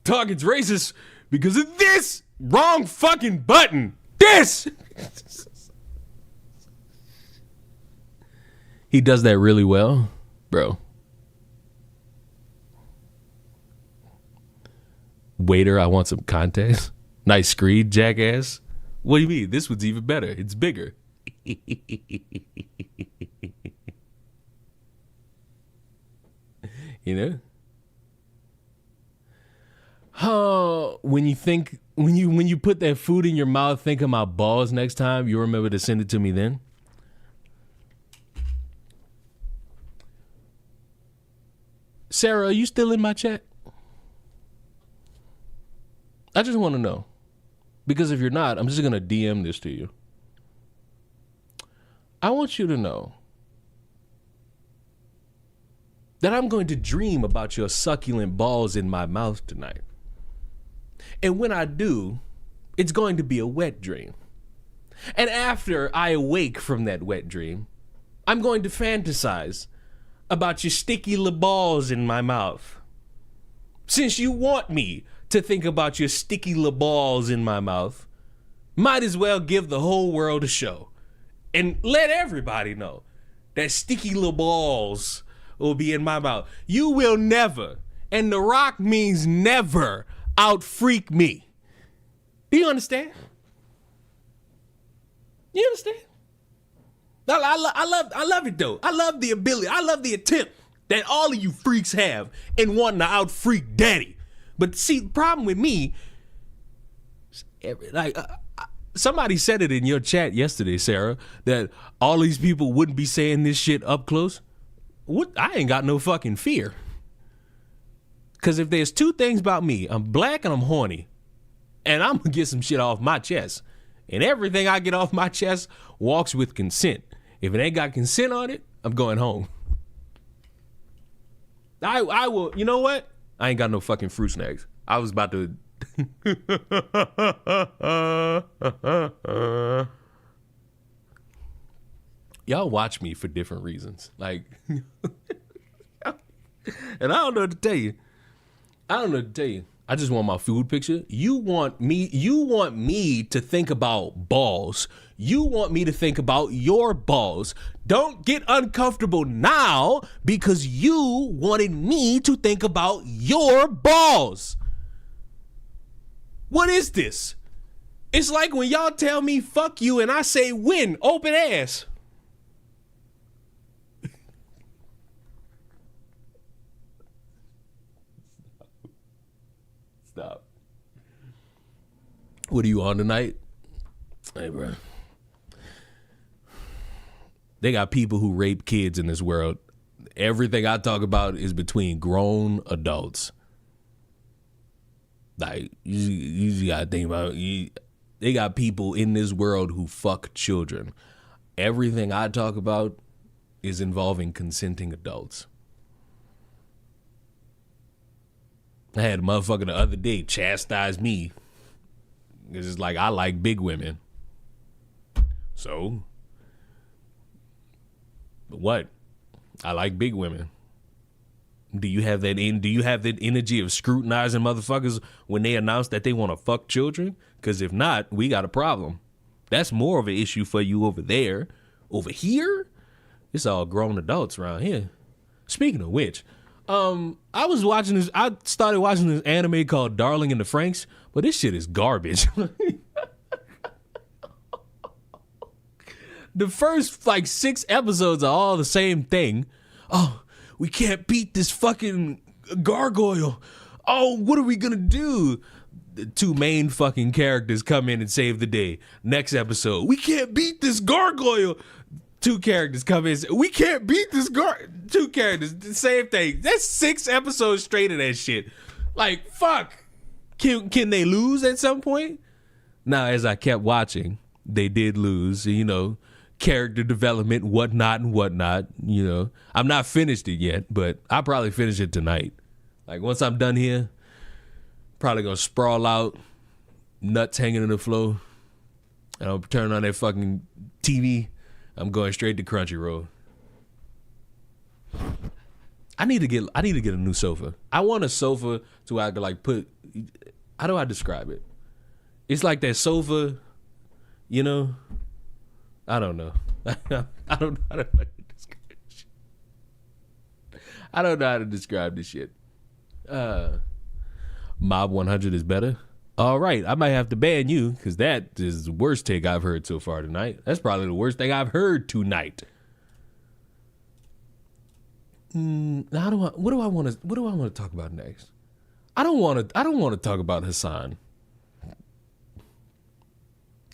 Target's racist because of this wrong fucking button. This! He does that really well, bro. Waiter, I want some context. Nice screed, jackass. What do you mean? This one's even better. It's bigger. You know? Oh, when you put that food in your mouth, think of my balls next time. You remember to send it to me then. Sarah, are you still in my chat? I just want to know. Because if you're not, I'm just going to DM this to you. I want you to know that I'm going to dream about your succulent balls in my mouth tonight. And when I do, it's going to be a wet dream. And after I awake from that wet dream, I'm going to fantasize about your sticky little balls in my mouth. Since you want me to think about your sticky little balls in my mouth, might as well give the whole world a show and let everybody know that sticky little balls will be in my mouth. You will never, and The Rock means never, out-freak me. Do you understand? You understand? I love it though. I love the ability. I love the attempt that all of you freaks have in wanting to out-freak daddy. But see, the problem with me, like, somebody said it in your chat yesterday, Sarah, that all these people wouldn't be saying this shit up close. What? I ain't got no fucking fear. Because if there's two things about me, I'm black and I'm horny. And I'm going to get some shit off my chest. And everything I get off my chest walks with consent. If it ain't got consent on it, I'm going home. I will, you know what? I ain't got no fucking fruit snacks. I was about to... Y'all watch me for different reasons. Like... And I don't know what to tell you. I just want my food picture. You want me to think about balls. You want me to think about your balls. Don't get uncomfortable now because you wanted me to think about your balls. What is this? It's like when y'all tell me fuck you and I say win, open ass. Stop. What are you on tonight? Hey, bro. They got people who rape kids in this world. Everything I talk about is between grown adults. Like, you gotta think about it. They got people in this world who fuck children. Everything I talk about is involving consenting adults. I had a motherfucker the other day chastise me. It's just like, I like big women. So? What? I like big women. Do you have that energy of scrutinizing motherfuckers when they announce that they want to fuck children? Because if not, we got a problem. That's more of an issue for you over there. Over here, it's all grown adults around here. Speaking of which, I started watching this anime called Darling in the Franxx, but this shit is garbage. The first 6 episodes are all the same thing. Oh, we can't beat this fucking gargoyle. Oh, what are we gonna do? The 2 main fucking characters come in and save the day. Next episode, we can't beat this gargoyle. 2 characters come in and say, we can't beat this girl. 2 characters, the same thing. That's 6 episodes straight of that shit. Like, fuck. Can they lose at some point? Now, as I kept watching, they did lose, you know, character development, whatnot. You know, I'm not finished it yet, but I'll probably finish it tonight. Like, once I'm done here, probably gonna sprawl out, nuts hanging on the floor, and I'll turn on that fucking TV. I'm going straight to Crunchyroll. I need to get a new sofa. I want a sofa to I could like put. How do I describe it? It's like that sofa, you know. I don't know. I don't know how to describe this shit. I don't know how to describe this shit. Mob 100 is better. All right, I might have to ban you because that is the worst take I've heard so far tonight. That's probably the worst thing I've heard tonight. Now, what do I want to talk about next? I don't want to talk about Hassan.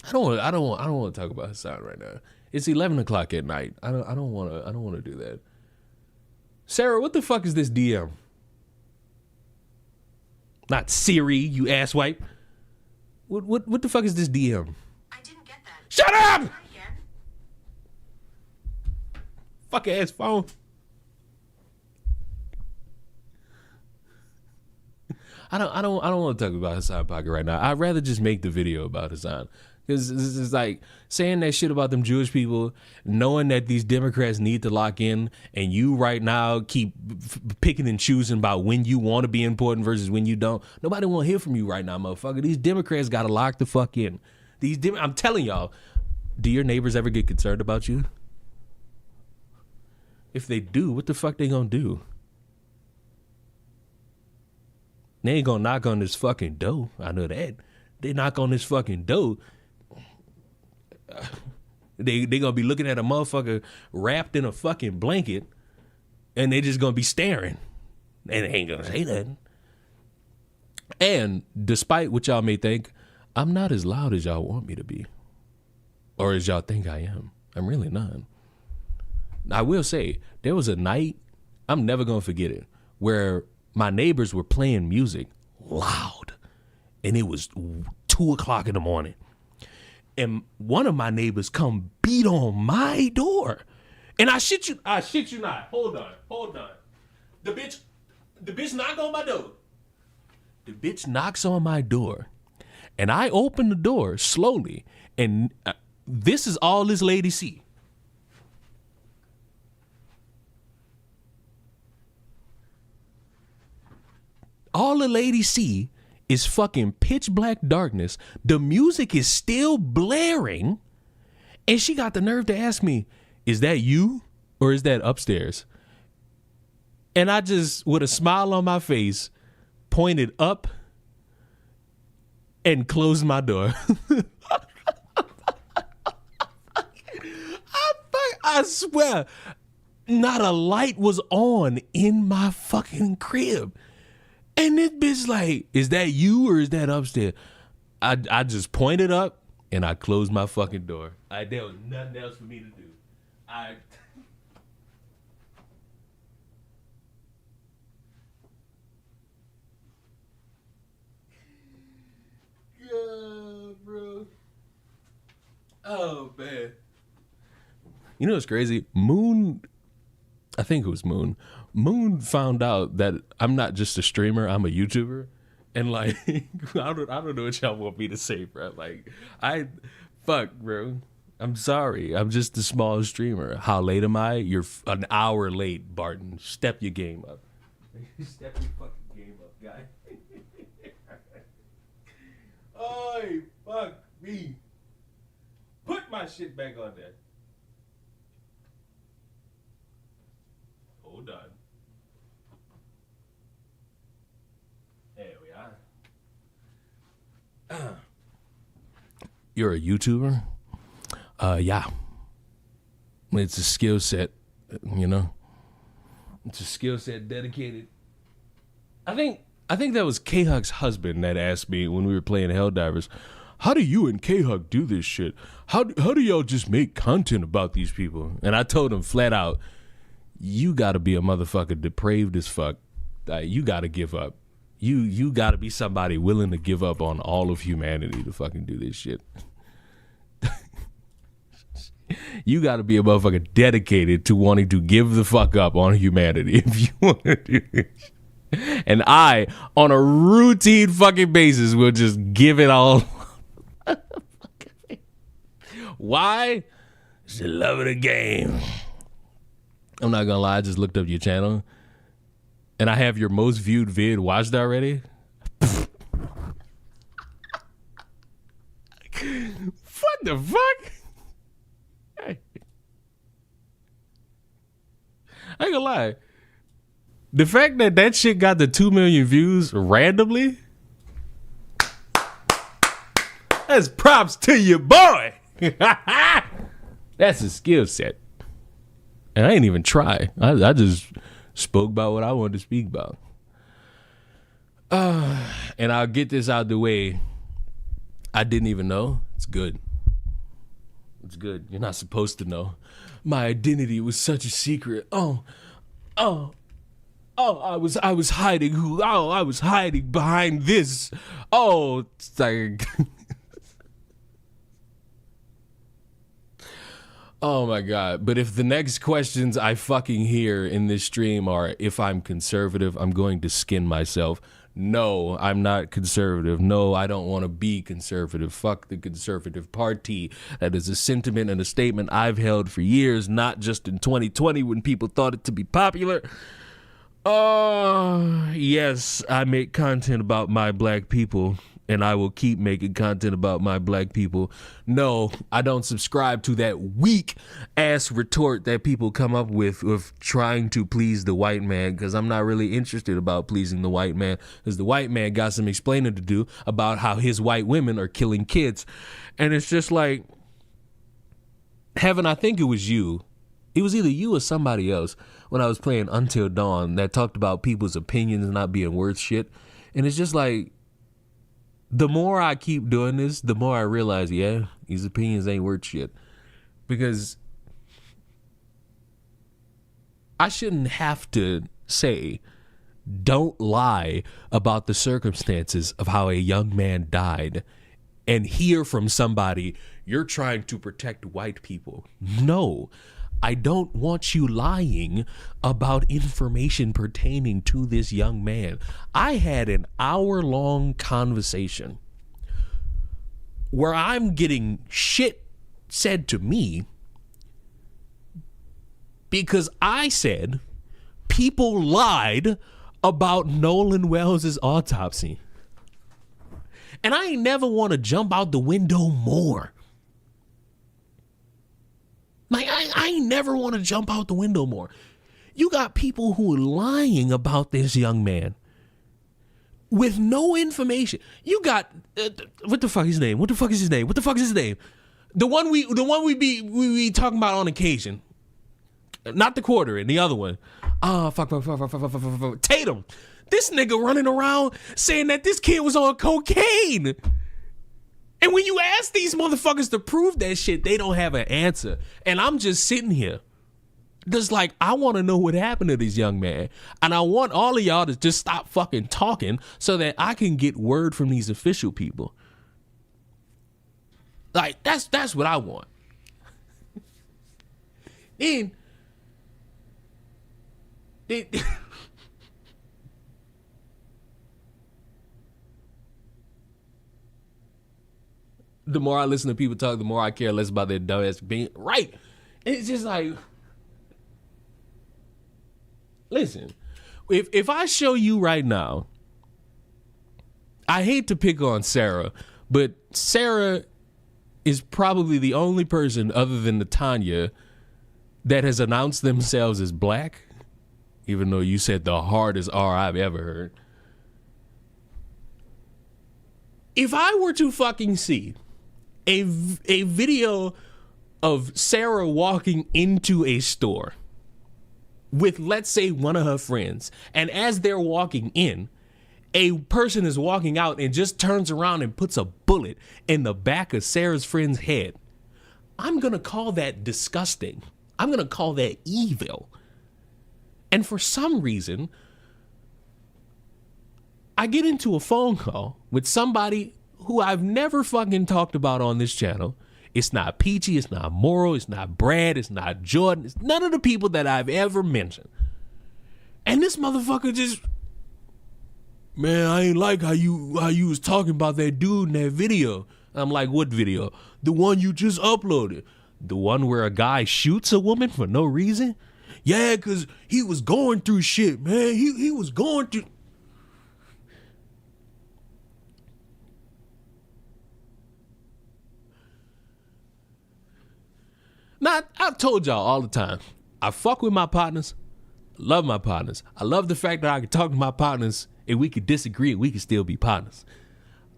I don't want to talk about Hassan right now. It's 11 o'clock at night. I don't want to do that. Sarah, what the fuck is this DM? Not Siri, you asswipe. What the fuck is this DM? I didn't get that. Shut up! Try again. Fuck ass phone. I don't want to talk about Hassan Pocket right now. I'd rather just make the video about Hassan. Because this is like saying that shit about them Jewish people, knowing that these Democrats need to lock in, and you right now keep picking and choosing about when you want to be important versus when you don't. Nobody want to hear from you right now, motherfucker. These Democrats got to lock the fuck in. I'm telling y'all, do your neighbors ever get concerned about you? If they do, what the fuck they gonna do? They ain't gonna knock on this fucking door. I know that. They knock on this fucking door. They gonna be looking at a motherfucker wrapped in a fucking blanket, and they just gonna be staring, and they ain't gonna say nothing. And despite what y'all may think, I'm not as loud as y'all want me to be, or as y'all think I am. I'm really not. I will say there was a night, I'm never gonna forget it, where my neighbors were playing music loud, and it was 2 o'clock in the morning. And one of my neighbors come beat on my door. And I shit you not. Hold on. The bitch knocked on my door. The bitch knocks on my door. And I open the door slowly. And this is all this lady see. All the lady see is fucking pitch black darkness. The music is still blaring. And she got the nerve to ask me, is that you or is that upstairs? And I just, with a smile on my face, pointed up and closed my door. I swear, not a light was on in my fucking crib. And this bitch like, is that you or is that upstairs? I just pointed up and I closed my fucking door. There was nothing else for me to do. Yeah, bro. Oh, man. You know what's crazy? I think it was Moon found out that I'm not just a streamer, I'm a YouTuber. And like, I don't know what y'all want me to say, bro. Like, fuck, bro. I'm sorry. I'm just a small streamer. How late am I? You're an hour late, Barton. Step your game up. Step your fucking game up, guy. Oy, fuck me. Put my shit back on there. Hold on. There we are. You're a YouTuber? Yeah. It's a skill set, you know? It's a skill set dedicated. I think that was K-Huck's husband that asked me when we were playing Helldivers, how do you and K-Hug do this shit? How do y'all just make content about these people? And I told him flat out, you got to be a motherfucker depraved as fuck. You got to give up. You got to be somebody willing to give up on all of humanity to fucking do this shit. You got to be a motherfucker dedicated to wanting to give the fuck up on humanity if you want to do this. And I, on a routine fucking basis, will just give it all. Why? It's the love of the game. I'm not gonna lie, I just looked up your channel and I have your most viewed vid watched already. What the fuck? I ain't gonna lie. The fact that that shit got the 2 million views randomly, that's props to you, boy. That's a skill set. And I ain't even try. I just spoke about what I wanted to speak about. And I'll get this out the way. I didn't even know. It's good. It's good. You're not supposed to know. My identity was such a secret. I was hiding. I was hiding behind this. Oh, it's like oh my God. But if the next questions I fucking hear in this stream are if I'm conservative, I'm going to skin myself. No, I'm not conservative. No, I don't want to be conservative. Fuck the conservative party. That is a sentiment and a statement I've held for years, not just in 2020 when people thought it to be popular. Yes, I make content about my black people, and I will keep making content about my black people. No, I don't subscribe to that weak ass retort that people come up with of trying to please the white man, because I'm not really interested about pleasing the white man, because the white man got some explaining to do about how his white women are killing kids. And it's just like, Heaven, I think it was you. It was either you or somebody else when I was playing Until Dawn that talked about people's opinions not being worth shit. And it's just like, the more I keep doing this, the more I realize, yeah, these opinions ain't worth shit. Because I shouldn't have to say, don't lie about the circumstances of how a young man died and hear from somebody, you're trying to protect white people. No, I don't want you lying about information pertaining to this young man. I had an hour-long conversation where I'm getting shit said to me because I said people lied about Nolan Wells' autopsy. And I ain't never want to jump out the window more. Like, I ain't never want to jump out the window more. You got people who are lying about this young man with no information. You got, what the fuck is his name? What the fuck is his name? What the fuck is his name? The one we be talking about on occasion. Not the quarter and the other one. Fuck. Tatum. This nigga running around saying that this kid was on cocaine. And when you ask these motherfuckers to prove that shit, they don't have an answer. And I'm just sitting here. Just like, I want to know what happened to this young man. And I want all of y'all to just stop fucking talking so that I can get word from these official people. Like, that's what I want. Then the more I listen to people talk, the more I care less about their dumbass being right. It's just like, listen, if I show you right now, I hate to pick on Sarah, but Sarah is probably the only person other than Natanya that has announced themselves as black, even though you said the hardest R I've ever heard. If I were to fucking see a video of Sarah walking into a store with, let's say, one of her friends, and as they're walking in, a person is walking out and just turns around and puts a bullet in the back of Sarah's friend's head, I'm going to call that disgusting. I'm going to call that evil. And for some reason, I get into a phone call with somebody who I've never fucking talked about on this channel. It's not Peachy, it's not Moral, it's not Brad, it's not Jordan, it's none of the people that I've ever mentioned. And this motherfucker just, man, I ain't like how you was talking about that dude in that video. I'm like, what video? The one you just uploaded. The one where a guy shoots a woman for no reason? Yeah, because he was going through shit, man. He was going through... Now, I've told y'all all the time, I fuck with my partners, love my partners. I love the fact that I can talk to my partners and we could disagree and we could still be partners.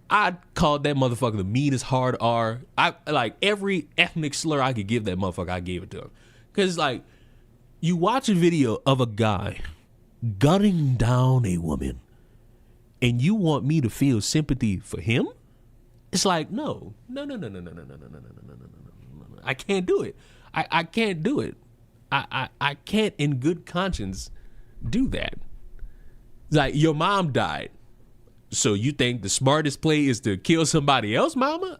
I called that motherfucker the meanest hard R. I like every ethnic slur I could give that motherfucker, I gave it to him. Because, like, you watch a video of a guy gunning down a woman and you want me to feel sympathy for him? It's like, no. I can't do it. I can't do it. I can't in good conscience do that. Like, your mom died. So you think the smartest play is to kill somebody else, mama?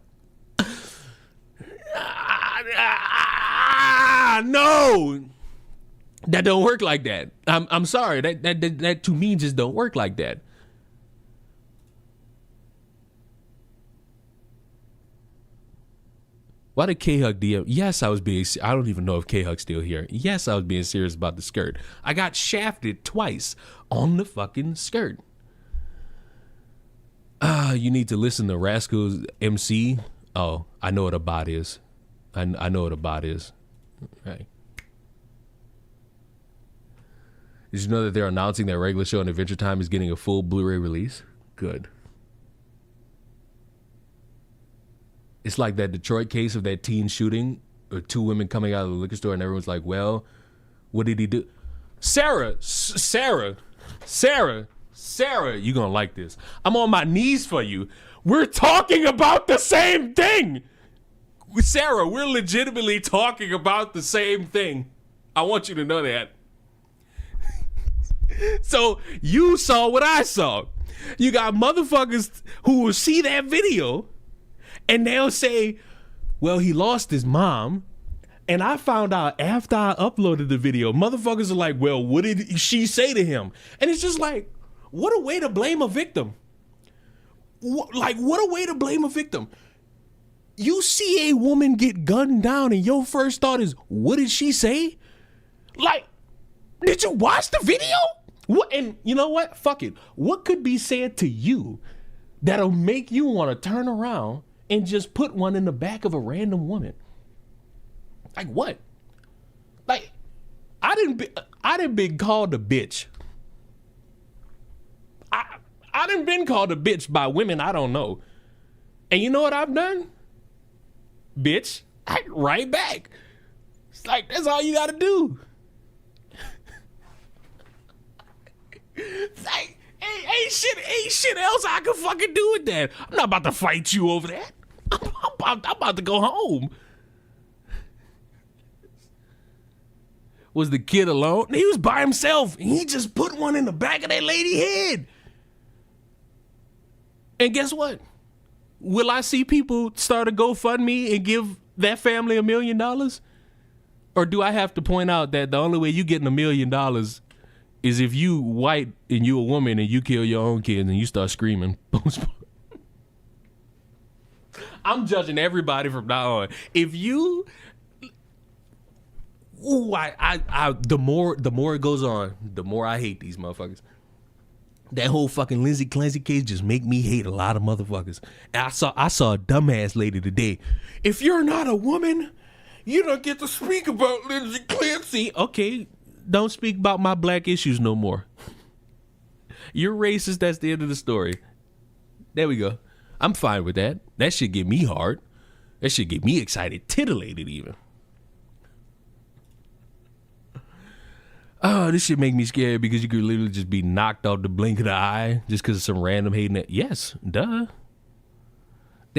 No. That don't work like that. I'm sorry. That to me just don't work like that. Why did K-Hug DM? Yes, I was being... I don't even know if K-Hug's still here. Yes, I was being serious about the skirt. I got shafted twice on the fucking skirt. You need to listen to Rascal's MC. Oh, I know what a bot is. I know what a bot is. Right. Did you know that they're announcing that Regular Show and Adventure Time is getting a full Blu-ray release? Good. It's like that Detroit case of that teen shooting, or two women coming out of the liquor store and everyone's like, well, what did he do? Sarah, you're gonna like this. I'm on my knees for you. We're talking about the same thing. Sarah, we're legitimately talking about the same thing. I want you to know that. So you saw what I saw. You got motherfuckers who will see that video and they'll say, well, he lost his mom. And I found out after I uploaded the video, motherfuckers are like, well, what did she say to him? And it's just like, what a way to blame a victim. What a way to blame a victim. You see a woman get gunned down and your first thought is, what did she say? Like, did you watch the video? What? And you know what? Fuck it. What could be said to you that'll make you want to turn around and just put one in the back of a random woman? Like what? Like, I didn't been called a bitch. I done been called a bitch by women I don't know. And you know what I've done? Bitch, right back. It's like, that's all you gotta do. It's like, ain't shit else I can fucking do with that. I'm not about to fight you over that. I'm about to go home. Was the kid alone? He was by himself. And he just put one in the back of that lady's head. And guess what? Will I see people start a GoFundMe and give that family $1 million? Or do I have to point out that the only way you getting $1 million is if you white and you a woman and you kill your own kids and you start screaming? I'm judging everybody from now on. If you... Ooh, the more it goes on, the more I hate these motherfuckers. That whole fucking Lindsay Clancy case just make me hate a lot of motherfuckers. And I saw a dumbass lady today. If you're not a woman, you don't get to speak about Lindsay Clancy. Okay, don't speak about my black issues no more. You're racist, that's the end of the story. There we go. I'm fine with that. That should get me hard. That should get me excited, titillated even. Oh, this shit make me scared because you could literally just be knocked out the blink of the eye just because of some random hating that. Yes, duh.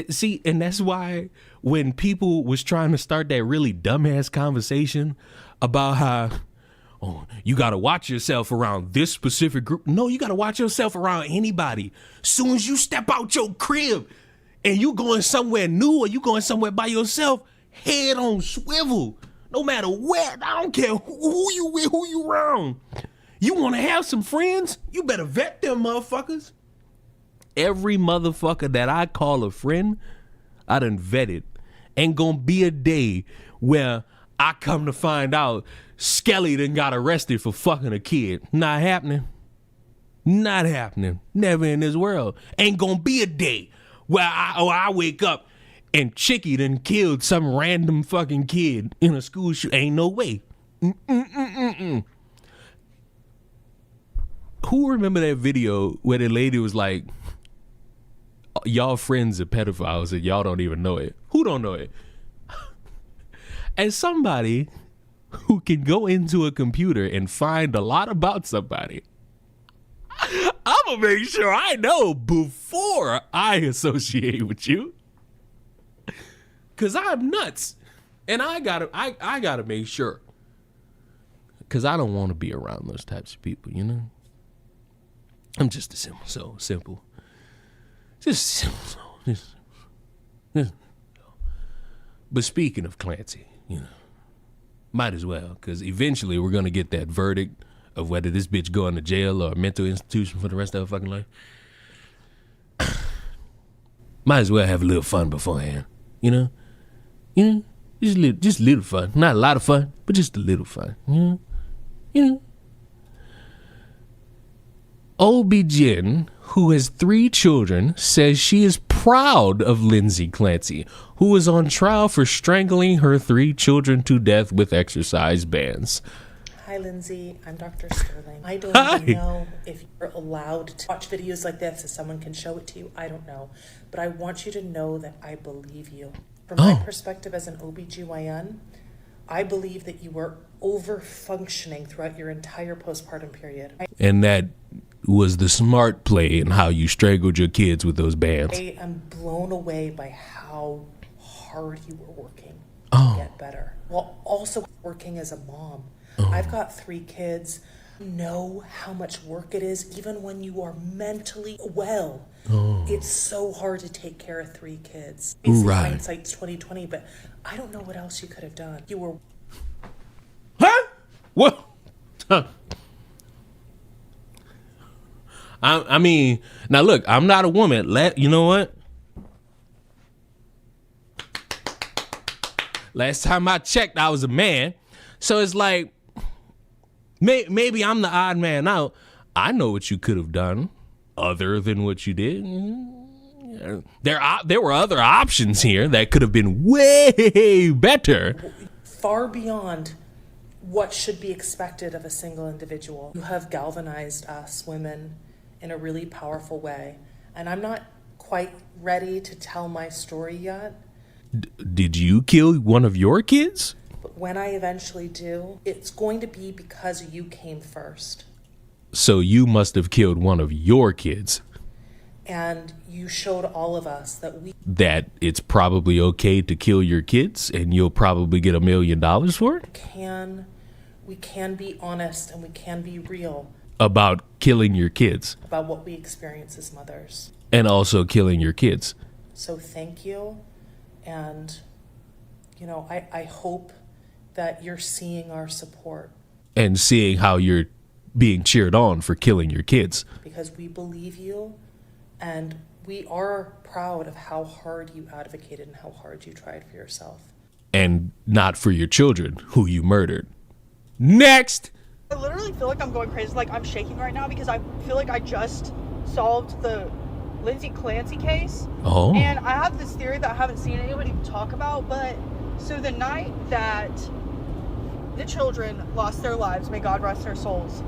See, and that's why when people was trying to start that really dumbass conversation about how, oh, you got to watch yourself around this specific group. No, you got to watch yourself around anybody. Soon as you step out your crib and you going somewhere new or you going somewhere by yourself, head on swivel. No matter where, I don't care who you with, who you around. You want to have some friends? You better vet them motherfuckers. Every motherfucker that I call a friend, I done vetted. Ain't gonna be a day where I come to find out Skelly done got arrested for fucking a kid. Not happening. Not happening. Never in this world. Ain't gonna be a day where I wake up and Chicky done killed some random fucking kid in a school shoot. Ain't no way. Who remember that video where the lady was like, y'all friends are pedophiles and y'all don't even know it? Who don't know it? As somebody who can go into a computer and find a lot about somebody, I'm gonna make sure I know before I associate with you. Cause I'm nuts. And I gotta make sure. Cause I don't want to be around those types of people, you know? I'm just a simple. Just simple. But speaking of Clancy, you know, might as well, because eventually we're going to get that verdict of whether this bitch going to jail or a mental institution for the rest of her fucking life. Might as well have a little fun beforehand, you know? Just a little fun. Not a lot of fun, but just a little fun, you know? OB-GYN, who has 3 children, says she is proud of Lindsay Clancy, who is on trial for strangling her 3 children to death with exercise bands. Hi, Lindsay. I'm Dr. Sterling. I don't even know if you're allowed to watch videos like this, if someone can show it to you. I don't know. But I want you to know that I believe you. From my perspective as an OB-GYN, I believe that you were over-functioning throughout your entire postpartum period. And that was the smart play in how you strangled your kids with those bands. I am blown away by how hard you were working to get better, while also working as a mom. I've got 3 kids. I know how much work it is, even when you are mentally well. It's so hard to take care of 3 kids. It's hindsight's 20/20, but I don't know what else you could have done. You were... Huh? What? Huh. I mean, now look, I'm not a woman. You know what? Last time I checked, I was a man. So it's like, maybe I'm the odd man out. I know what you could have done other than what you did. There were other options here that could have been way better. Far beyond what should be expected of a single individual. You have galvanized us women in a really powerful way. And I'm not quite ready to tell my story yet. Did you kill one of your kids? But when I eventually do, it's going to be because you came first. So you must have killed one of your kids. And you showed all of us that it's probably okay to kill your kids and you'll probably get $1 million for it? We can be honest and we can be real. About killing your kids. About what we experience as mothers. And also killing your kids. So thank you. And, you know, I hope that you're seeing our support. And seeing how you're being cheered on for killing your kids. Because we believe you and we are proud of how hard you advocated and how hard you tried for yourself. And not for your children who you murdered. Next! I literally feel like I'm going crazy. Like, I'm shaking right now because I feel like I just solved the Lindsay Clancy case. Oh. And I have this theory that I haven't seen anybody talk about, but so the night that the children lost their lives, may God rest their souls,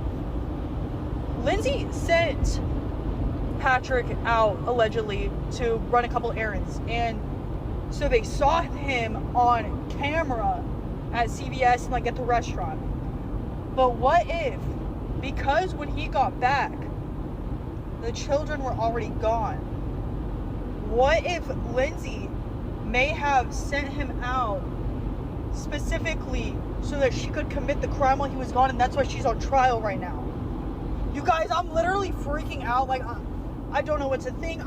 Lindsay sent Patrick out allegedly to run a couple errands. And so they saw him on camera at CVS and like at the restaurant. But what if, because when he got back, the children were already gone? What if Lindsay may have sent him out specifically so that she could commit the crime while he was gone, and that's why she's on trial right now? You guys, I'm literally freaking out. Like, I don't know what to think.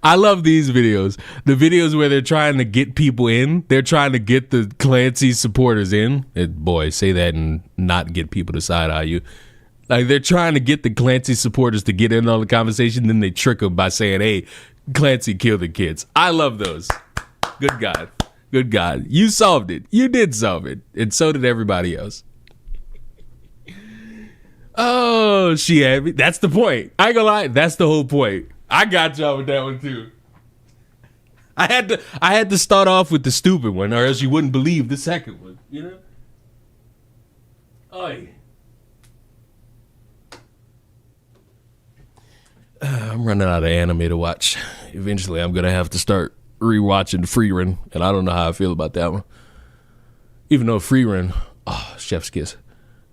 I love these videos. The videos where they're trying to get people in. They're trying to get the Clancy supporters in. Boy, say that and not get people to side-eye you. Like, they're trying to get the Clancy supporters to get in on the conversation, then they trick them by saying, hey, Clancy killed the kids. I love those. Good God. Good God. You solved it. You did solve it. And so did everybody else. Oh, she had me. That's the point. I ain't gonna lie. That's the whole point. I got y'all with that one too. I had to start off with the stupid one, or else you wouldn't believe the second one. You know? Oh yeah. I'm running out of anime to watch. Eventually, I'm gonna have to start rewatching Frieren, and I don't know how I feel about that one. Even though Frieren, chef's kiss,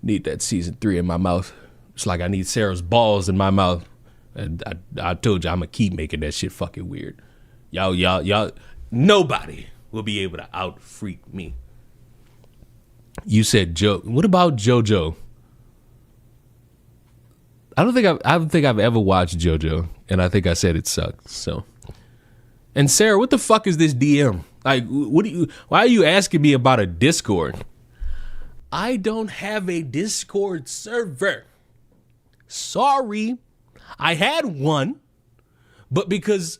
need that season 3 in my mouth. It's like I need Sarah's balls in my mouth. And I told you I'm gonna keep making that shit fucking weird. Y'all, nobody will be able to out freak me. You said Joe. What about JoJo? I don't think I've ever watched JoJo, and I think I said it sucks. So, and Sarah, what the fuck is this DM? Like, why are you asking me about a Discord? I don't have a Discord server. Sorry. I had one, but because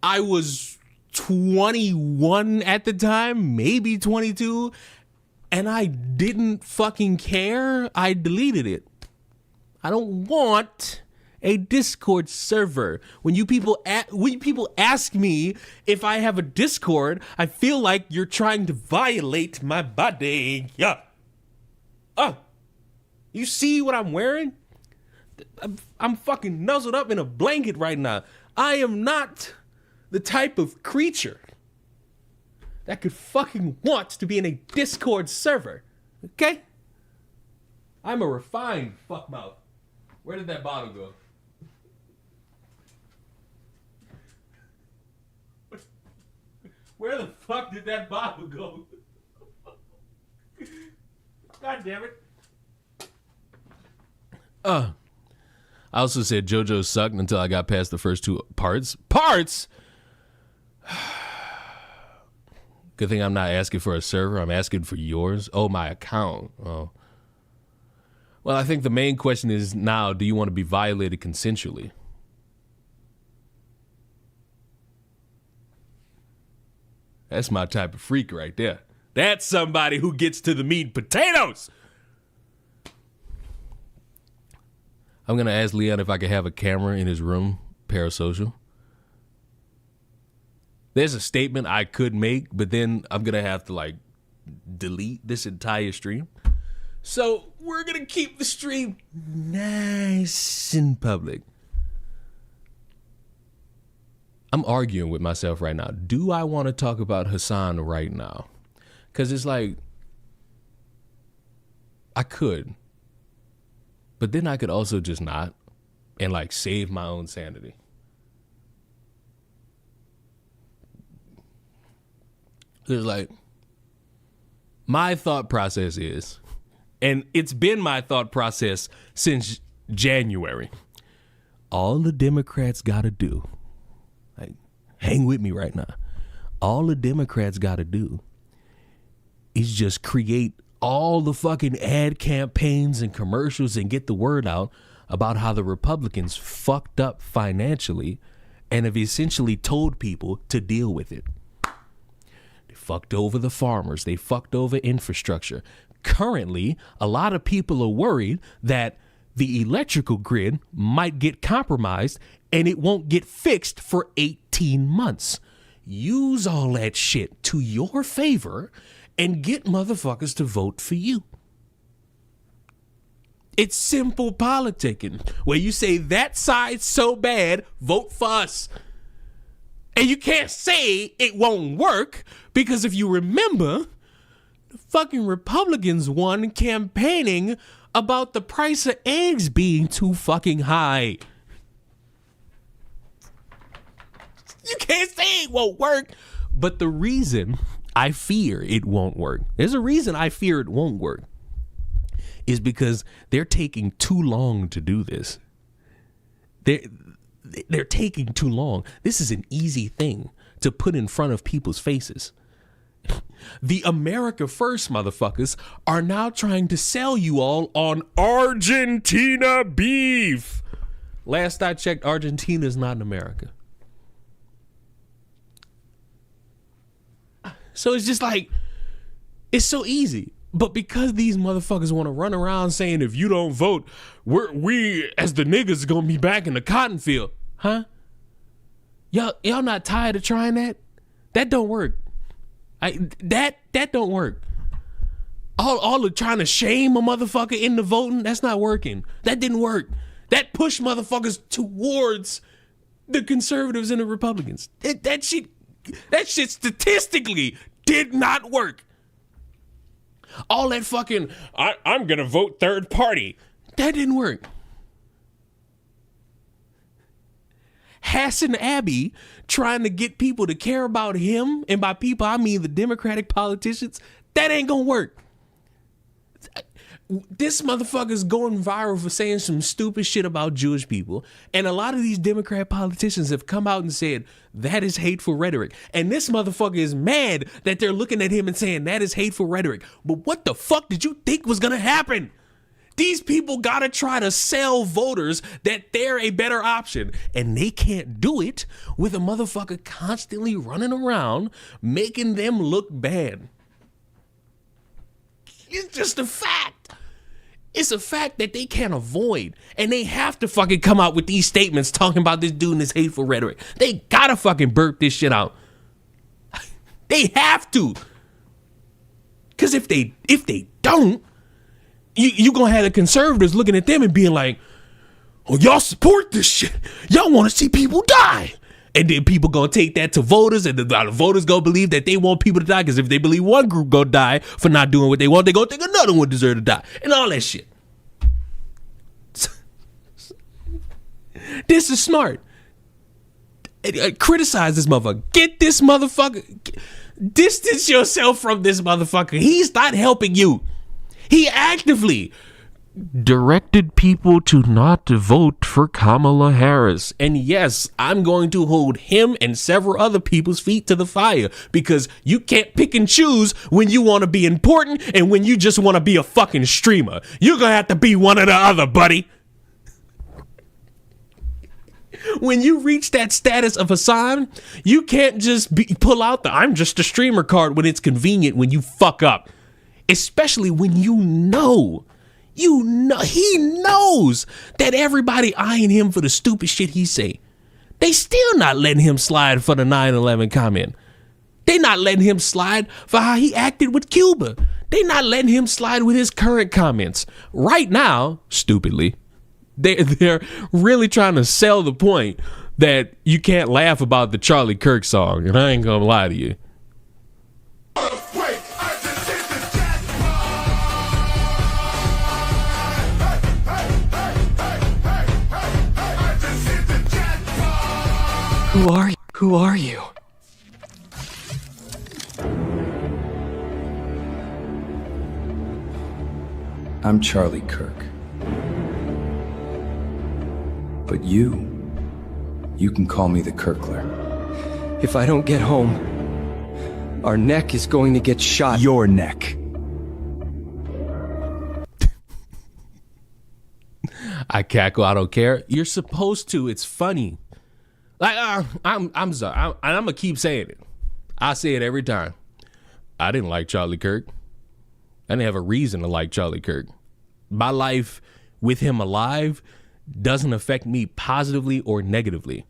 I was 21 at the time, maybe 22, and I didn't fucking care, I deleted it. I don't want a Discord server. When you people ask me if I have a Discord, I feel like you're trying to violate my body. Yeah. You see what I'm wearing? I'm fucking nuzzled up in a blanket right now. I am not the type of creature that could fucking want to be in a Discord server. Okay? I'm a refined fuckmouth. Where did that bottle go? Where the fuck did that bottle go? God damn it. I also said JoJo sucked until I got past the first 2 parts. Parts? Good thing I'm not asking for a server. I'm asking for yours. Oh, my account. Oh. Well, I think the main question is now, do you want to be violated consensually? That's my type of freak right there. That's somebody who gets to the meat and potatoes. I'm going to ask Leon if I could have a camera in his room, parasocial. There's a statement I could make, but then I'm going to have to, delete this entire stream. So we're going to keep the stream nice and public. I'm arguing with myself right now. Do I want to talk about Hassan right now? Because it's like, I could. But then I could also just not and save my own sanity. Because my thought process is, and it's been my thought process since January, all the Democrats got to do, hang with me right now, all the Democrats got to do is just create all the fucking ad campaigns and commercials and get the word out about how the Republicans fucked up financially and have essentially told people to deal with it. They fucked over the farmers. They fucked over infrastructure. Currently, a lot of people are worried that the electrical grid might get compromised and it won't get fixed for 18 months. Use all that shit to your favor and get motherfuckers to vote for you. It's simple politicking, where you say that side's so bad, vote for us. And you can't say it won't work because if you remember, the fucking Republicans won campaigning about the price of eggs being too fucking high. You can't say it won't work. But the reason I fear it won't work, there's a reason I fear it won't work, is because they're taking too long to do this. They're taking too long. This is an easy thing to put in front of people's faces. The America First motherfuckers are now trying to sell you all on Argentina beef. Last I checked, Argentina is not in America. So it's just like, it's so easy. But because these motherfuckers want to run around saying, if you don't vote, we as the niggas gonna be back in the cotton field. Huh? Y'all not tired of trying that? That don't work. That don't work. All of trying to shame a motherfucker into voting, that's not working. That didn't work. That pushed motherfuckers towards the conservatives and the Republicans. That shit statistically did not work. All that fucking, I'm gonna vote third party. That didn't work. Hassan Abbey trying to get people to care about him, and by people I mean the Democratic politicians, that ain't gonna work. This motherfucker's going viral for saying some stupid shit about Jewish people, and a lot of these Democrat politicians have come out and said that is hateful rhetoric, and this motherfucker is mad that they're looking at him and saying that is hateful rhetoric. But what the fuck did you think was gonna happen? These people gotta try to sell voters that they're a better option, and they can't do it with a motherfucker constantly running around making them look bad. It's just a fact. It's a fact that they can't avoid, and they have to fucking come out with these statements talking about this dude and this hateful rhetoric. They gotta fucking burp this shit out. They have to. Cause if they don't, you gonna have the conservatives looking at them and being like, oh, y'all support this shit. Y'all want to see people die. And then people gonna take that to voters, and the voters gonna believe that they want people to die, because if they believe one group gonna die for not doing what they want, they gonna think another one deserve to die, and all that shit. This is smart. Criticize this motherfucker. Get this motherfucker. Distance yourself from this motherfucker. He's not helping you. He actively directed people to not vote for Kamala Harris. And yes, I'm going to hold him and several other people's feet to the fire, because you can't pick and choose when you want to be important and when you just want to be a fucking streamer. You're going to have to be one or the other, buddy. When you reach that status of Hassan, you can't just pull out the I'm just a streamer card when it's convenient when you fuck up. Especially when he knows that everybody eyeing him for the stupid shit he say. They still not letting him slide for the 9/11 comment. They not letting him slide for how he acted with Cuba. They not letting him slide with his current comments. Right now, stupidly, they're really trying to sell the point that you can't laugh about the Charlie Kirk song, and I ain't gonna lie to you. Who are you? I'm Charlie Kirk. But you can call me the Kirkler. If I don't get home, our neck is going to get shot. Your neck. I cackle, I don't care. You're supposed to. It's funny. Like, I'm sorry. I'm gonna keep saying it. I say it every time. I didn't like Charlie Kirk. I didn't have a reason to like Charlie Kirk. My life with him alive doesn't affect me positively or negatively.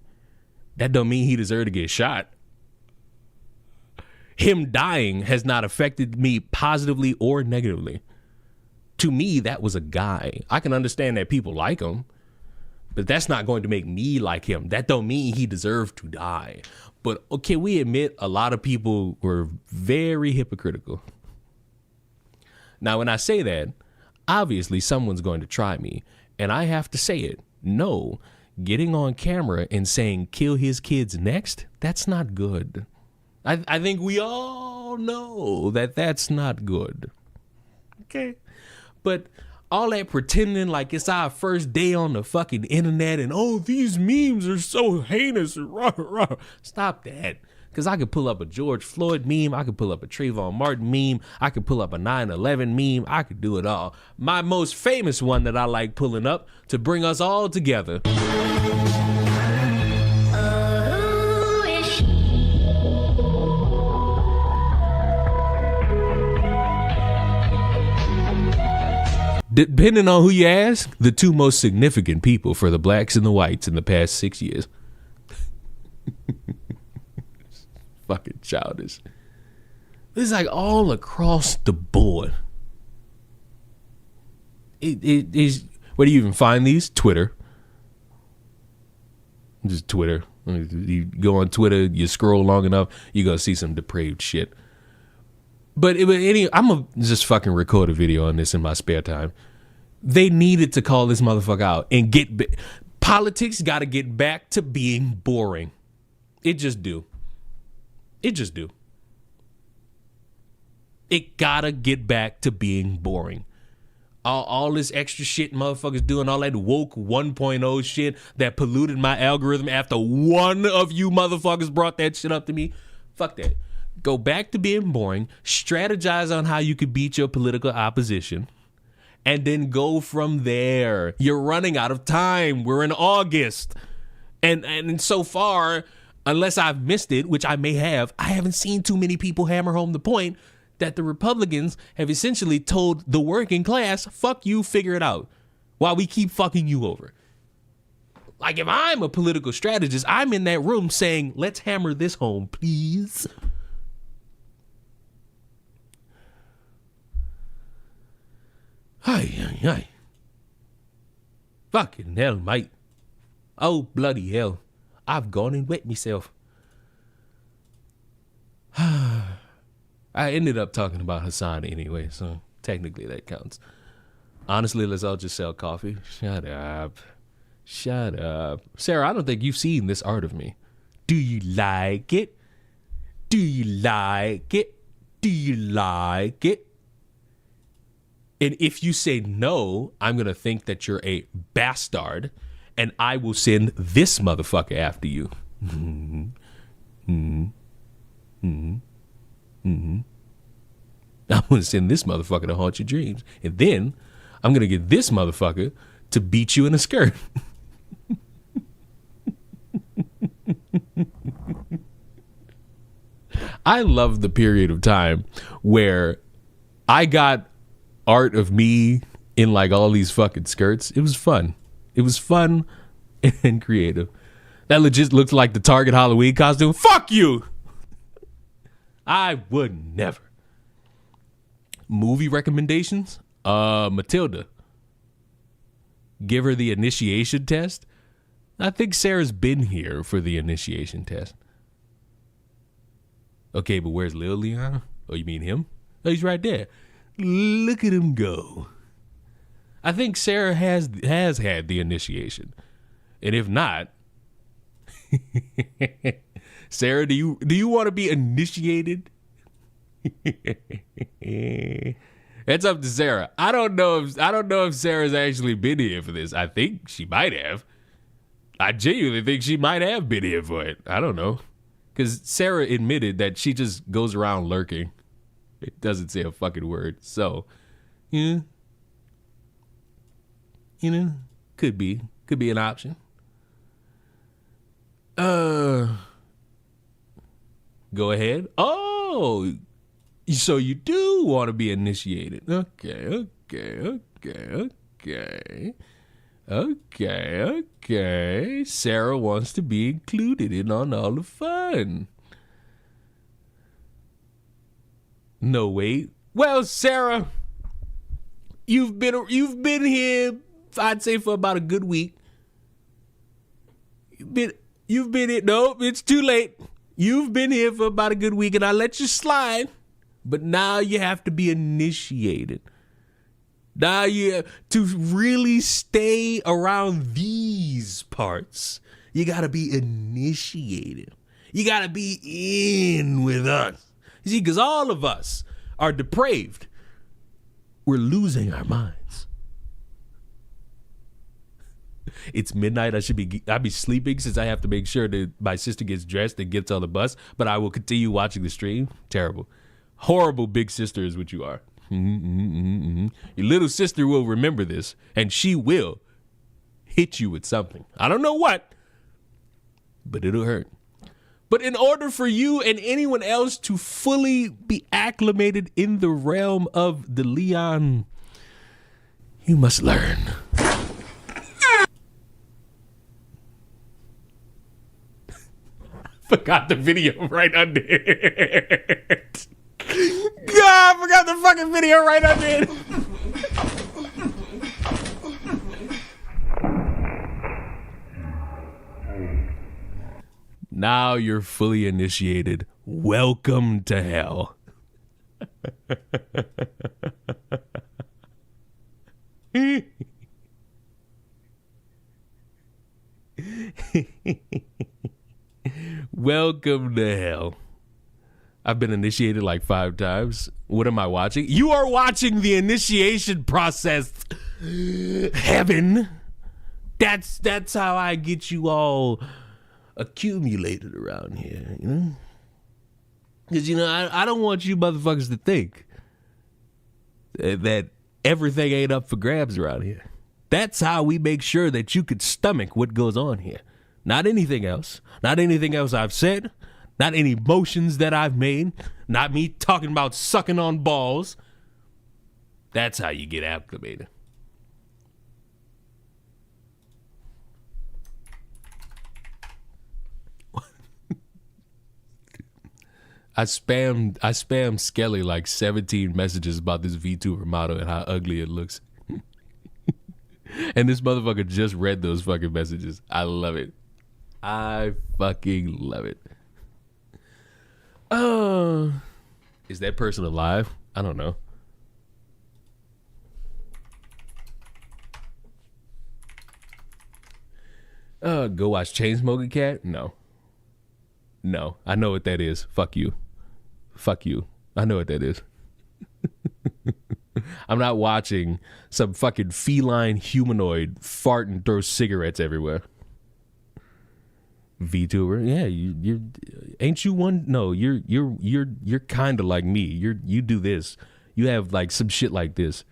That don't mean he deserved to get shot. Him dying has not affected me positively or negatively. To me, that was a guy. I can understand that people like him. But that's not going to make me like him. That don't mean he deserved to die. But okay, we admit a lot of people were very hypocritical. Now, when I say that, obviously someone's going to try me, and I have to say it. No, getting on camera and saying kill his kids next, that's not good. I think we all know that that's not good. Okay? But all that pretending like it's our first day on the fucking internet and, oh, these memes are so heinous. Rah, rah. Stop that. Because I could pull up a George Floyd meme. I could pull up a Trayvon Martin meme. I could pull up a 9/11 meme. I could do it all. My most famous one that I like pulling up to bring us all together. Depending on who you ask, the two most significant people for the blacks and the whites in the past 6 years. Fucking childish. It's like all across the board. It is. Where do you even find these? Twitter. Just Twitter. You go on Twitter, you scroll long enough, you're going to see some depraved shit. But I'm going to just fucking record a video on this in my spare time. They needed to call this motherfucker out and politics got to get back to being boring. It just do. It just do. It got to get back to being boring. All this extra shit motherfuckers doing, all that woke 1.0 shit that polluted my algorithm after one of you motherfuckers brought that shit up to me. Fuck that. Go back to being boring, strategize on how you could beat your political opposition, and then go from there. You're running out of time. We're in August. And so far, unless I've missed it, which I may have, I haven't seen too many people hammer home the point that the Republicans have essentially told the working class, fuck you, figure it out, while we keep fucking you over. Like, if I'm a political strategist, I'm in that room saying, let's hammer this home, please. Ay. Fucking hell, mate. Oh, bloody hell. I've gone and wet myself. I ended up talking about Hassan anyway, so technically that counts. Honestly, let's all just sell coffee. Shut up. Sarah, I don't think you've seen this art of me. Do you like it? Do you like it? Do you like it? And if you say no, I'm going to think that you're a bastard, and I will send this motherfucker after you. I'm going to send this motherfucker to haunt your dreams. And then I'm going to get this motherfucker to beat you in a skirt. I love the period of time where I got art of me in like all these fucking skirts. It was fun. It was fun and creative. That legit looked like the Target Halloween costume. Fuck you! I would never. Movie recommendations? Matilda. Give her the initiation test? I think Sarah's been here for the initiation test. Okay, but where's Lil Leon? Oh, you mean him? Oh, he's right there. Look at him go. I think Sarah has had the initiation. And if not, Sarah, do you want to be initiated? That's up to Sarah. I don't know if Sarah's actually been here for this. I think she might have. I genuinely think she might have been here for it. I don't know. Because Sarah admitted that she just goes around lurking. It doesn't say a fucking word. So, you know, could be an option. Go ahead. Oh, so you do want to be initiated. Okay. Sarah wants to be included in on all the fun. No, wait. Well, Sarah, you've been here, I'd say, for about a good week. You've been here. No, it's too late. You've been here for about a good week, and I let you slide. But now you have to be initiated. Now to really stay around these parts, you gotta be initiated. You gotta be in with us. You see, because all of us are depraved. We're losing our minds. It's midnight. I'll be sleeping since I have to make sure that my sister gets dressed and gets on the bus. But I will continue watching the stream. Terrible, horrible big sister is what you are. Your little sister will remember this, and she will hit you with something. I don't know what, but it'll hurt. But in order for you and anyone else to fully be acclimated in the realm of the Leon, you must learn. Forgot the video right under it. God, I forgot the fucking video right under it. Now you're fully initiated. Welcome to hell. Welcome to hell. I've been initiated like 5 times. What am I watching? You are watching the initiation process. Heaven. That's how I get you all accumulated around here, you know? Because, you know, I don't want you motherfuckers to think that everything ain't up for grabs around here. That's how we make sure that you could stomach what goes on here. Not anything else. Not anything else I've said. Not any motions that I've made. Not me talking about sucking on balls. That's how you get acclimated. I spammed Skelly like 17 messages about this VTuber model and how ugly it looks. And this motherfucker just read those fucking messages. I love it. I fucking love it. Is that person alive? I don't know. Go watch Chainsmoking Cat? No. No, I know what that is. Fuck you. Fuck you. I know what that is. I'm not watching some fucking feline humanoid fart and throw cigarettes everywhere. VTuber, yeah, you ain't you one? No, you're kind of like me. You do this. You have like some shit like this.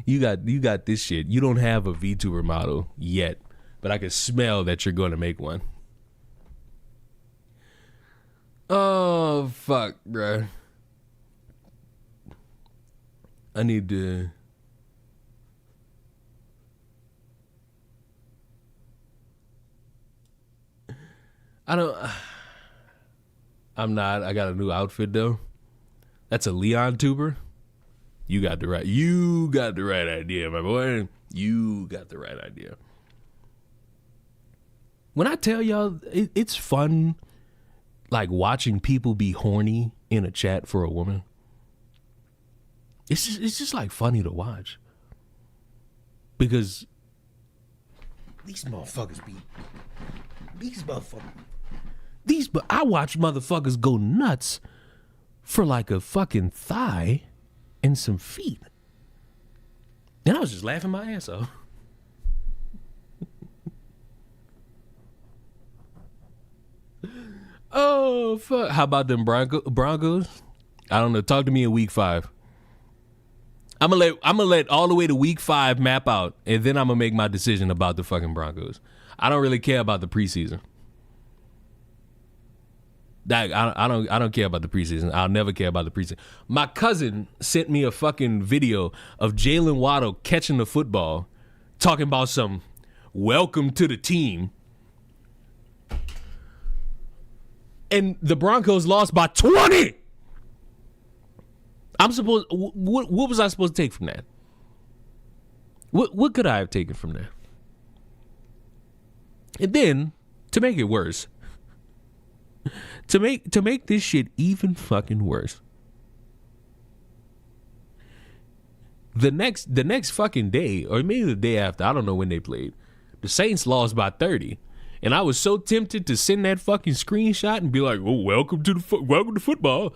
You got this shit. You don't have a VTuber model yet, but I can smell that you're going to make one. Oh fuck, bruh. I need to. I'm not. I got a new outfit though. That's a Leon tuber. You got the right idea, my boy. You got the right idea. When I tell y'all, it's fun, like watching people be horny in a chat for a woman. It's just like funny to watch. Because these motherfuckers I watch motherfuckers go nuts for like a fucking thigh and some feet. And I was just laughing my ass off. Oh, fuck. How about them Broncos? I don't know. Talk to me in week 5. I'm gonna let all the way to week 5 map out, and then I'm gonna make my decision about the fucking Broncos. I don't really care about the preseason. I don't care about the preseason. I'll never care about the preseason. My cousin sent me a fucking video of Jalen Waddle catching the football, talking about some welcome to the team. And the Broncos lost by 20. What was I supposed to take from that? What could I have taken from that? And then, to make it worse, to make this shit even fucking worse, the next fucking day, or maybe the day after, I don't know when they played, the Saints lost by 30. And I was so tempted to send that fucking screenshot and be like, "Oh, welcome to football,"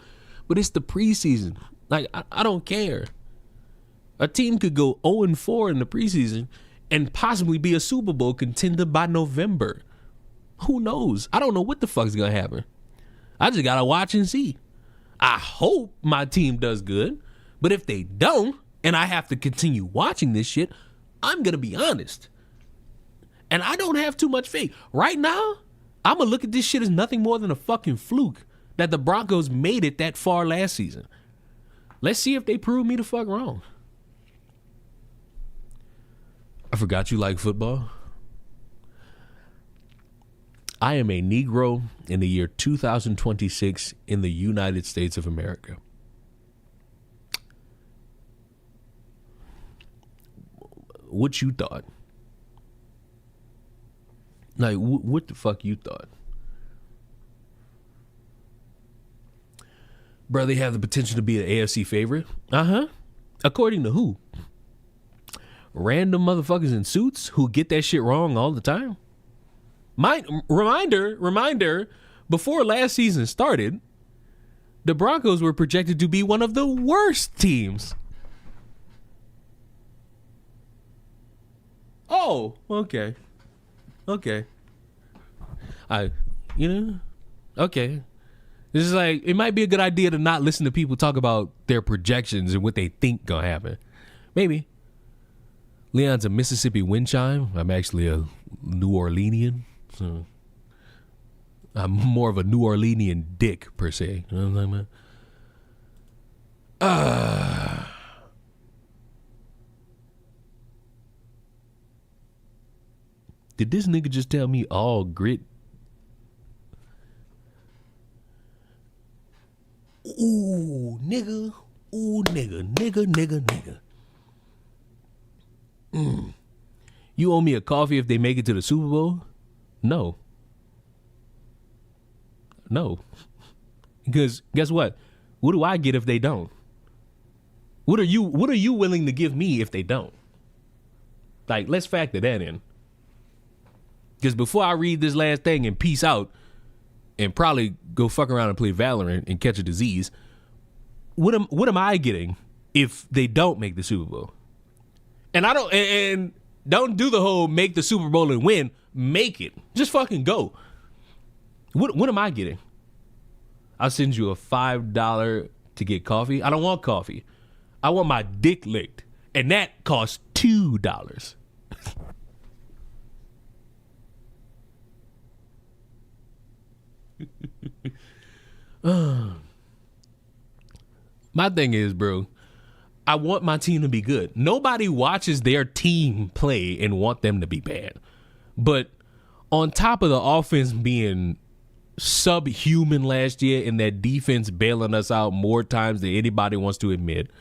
but it's the preseason. Like I don't care. A team could go 0-4 in the preseason and possibly be a Super Bowl contender by November. Who knows? I don't know what the fuck's gonna happen. I just gotta watch and see. I hope my team does good, but if they don't, and I have to continue watching this shit, I'm gonna be honest. And I don't have too much faith. Right now, I'm going to look at this shit as nothing more than a fucking fluke that the Broncos made it that far last season. Let's see if they prove me the fuck wrong. I forgot you like football. I am a Negro in the year 2026 in the United States of America. What you thought? Like, what the fuck you thought? Bro, they have the potential to be an AFC favorite? Uh-huh. According to who? Random motherfuckers in suits who get that shit wrong all the time? Reminder, before last season started, the Broncos were projected to be one of the worst teams. Oh, okay. Okay. Okay. This is like, it might be a good idea to not listen to people talk about their projections and what they think gonna happen. Maybe. Leon's a Mississippi wind chime. I'm actually a New Orleanian. So I'm more of a New Orleanian dick, per se. You know what I'm talking about? Did this nigga just tell me all grit? Ooh, nigga. Ooh, nigga. You owe me a coffee if they make it to the Super Bowl? No. Because guess what? What do I get if they don't? What are you willing to give me if they don't? Like, let's factor that in. Because before I read this last thing and peace out and probably go fuck around and play Valorant and catch a disease, what am I getting if they don't make the Super Bowl? And don't do the whole make the Super Bowl and win. Make it. Just fucking go. What am I getting? I'll send you a $5 to get coffee. I don't want coffee. I want my dick licked. And that costs $2. My thing is, bro, I want my team to be good. Nobody watches their team play and want them to be bad. But on top of the offense being subhuman last year and that defense bailing us out more times than anybody wants to admit,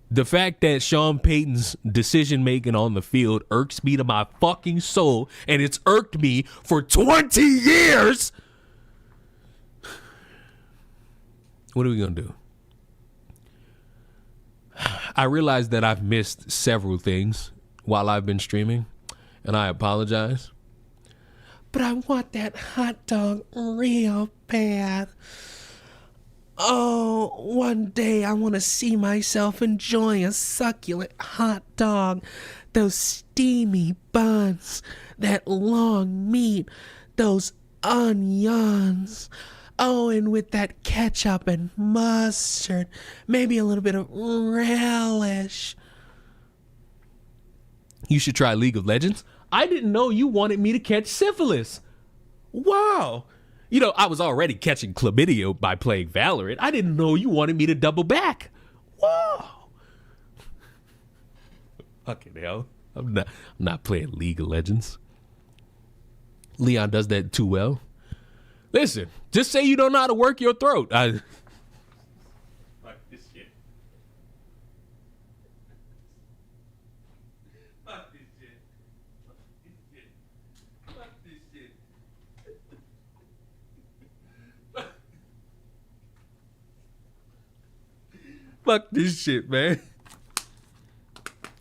the fact that Sean Payton's decision making on the field irks me to my fucking soul, and it's irked me for 20 years. What are we going to do? I realize that I've missed several things while I've been streaming, and I apologize. But I want that hot dog real bad. Oh, one day I want to see myself enjoying a succulent hot dog. Those steamy buns, that long meat, those onions. Oh, and with that ketchup and mustard, maybe a little bit of relish. You should try League of Legends. I didn't know you wanted me to catch syphilis. Wow. You know, I was already catching chlamydia by playing Valorant. I didn't know you wanted me to double back. Wow. Okay, hell. I'm not playing League of Legends. Leon does that too well. Listen, just say you don't know how to work your throat. Fuck this shit. Fuck this shit, man.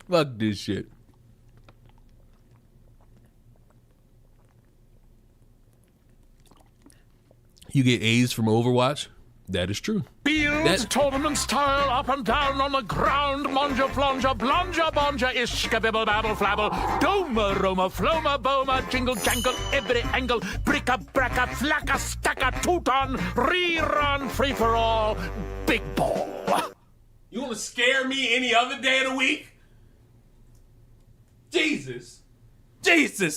Fuck this shit. You get A's from Overwatch? That is true. Fields, tournament style, up and down on the ground, Monja, Flonja, Blonja, Bonja, Ishka, Bibble, Babble, Flabble, Doma, Roma, Floma, Boma, Jingle, Jangle, every angle, Bricka, Bracka, Flacka, Stacka, Tooton, Rerun, Free for All, Big Ball. You want to scare me any other day of the week? Jesus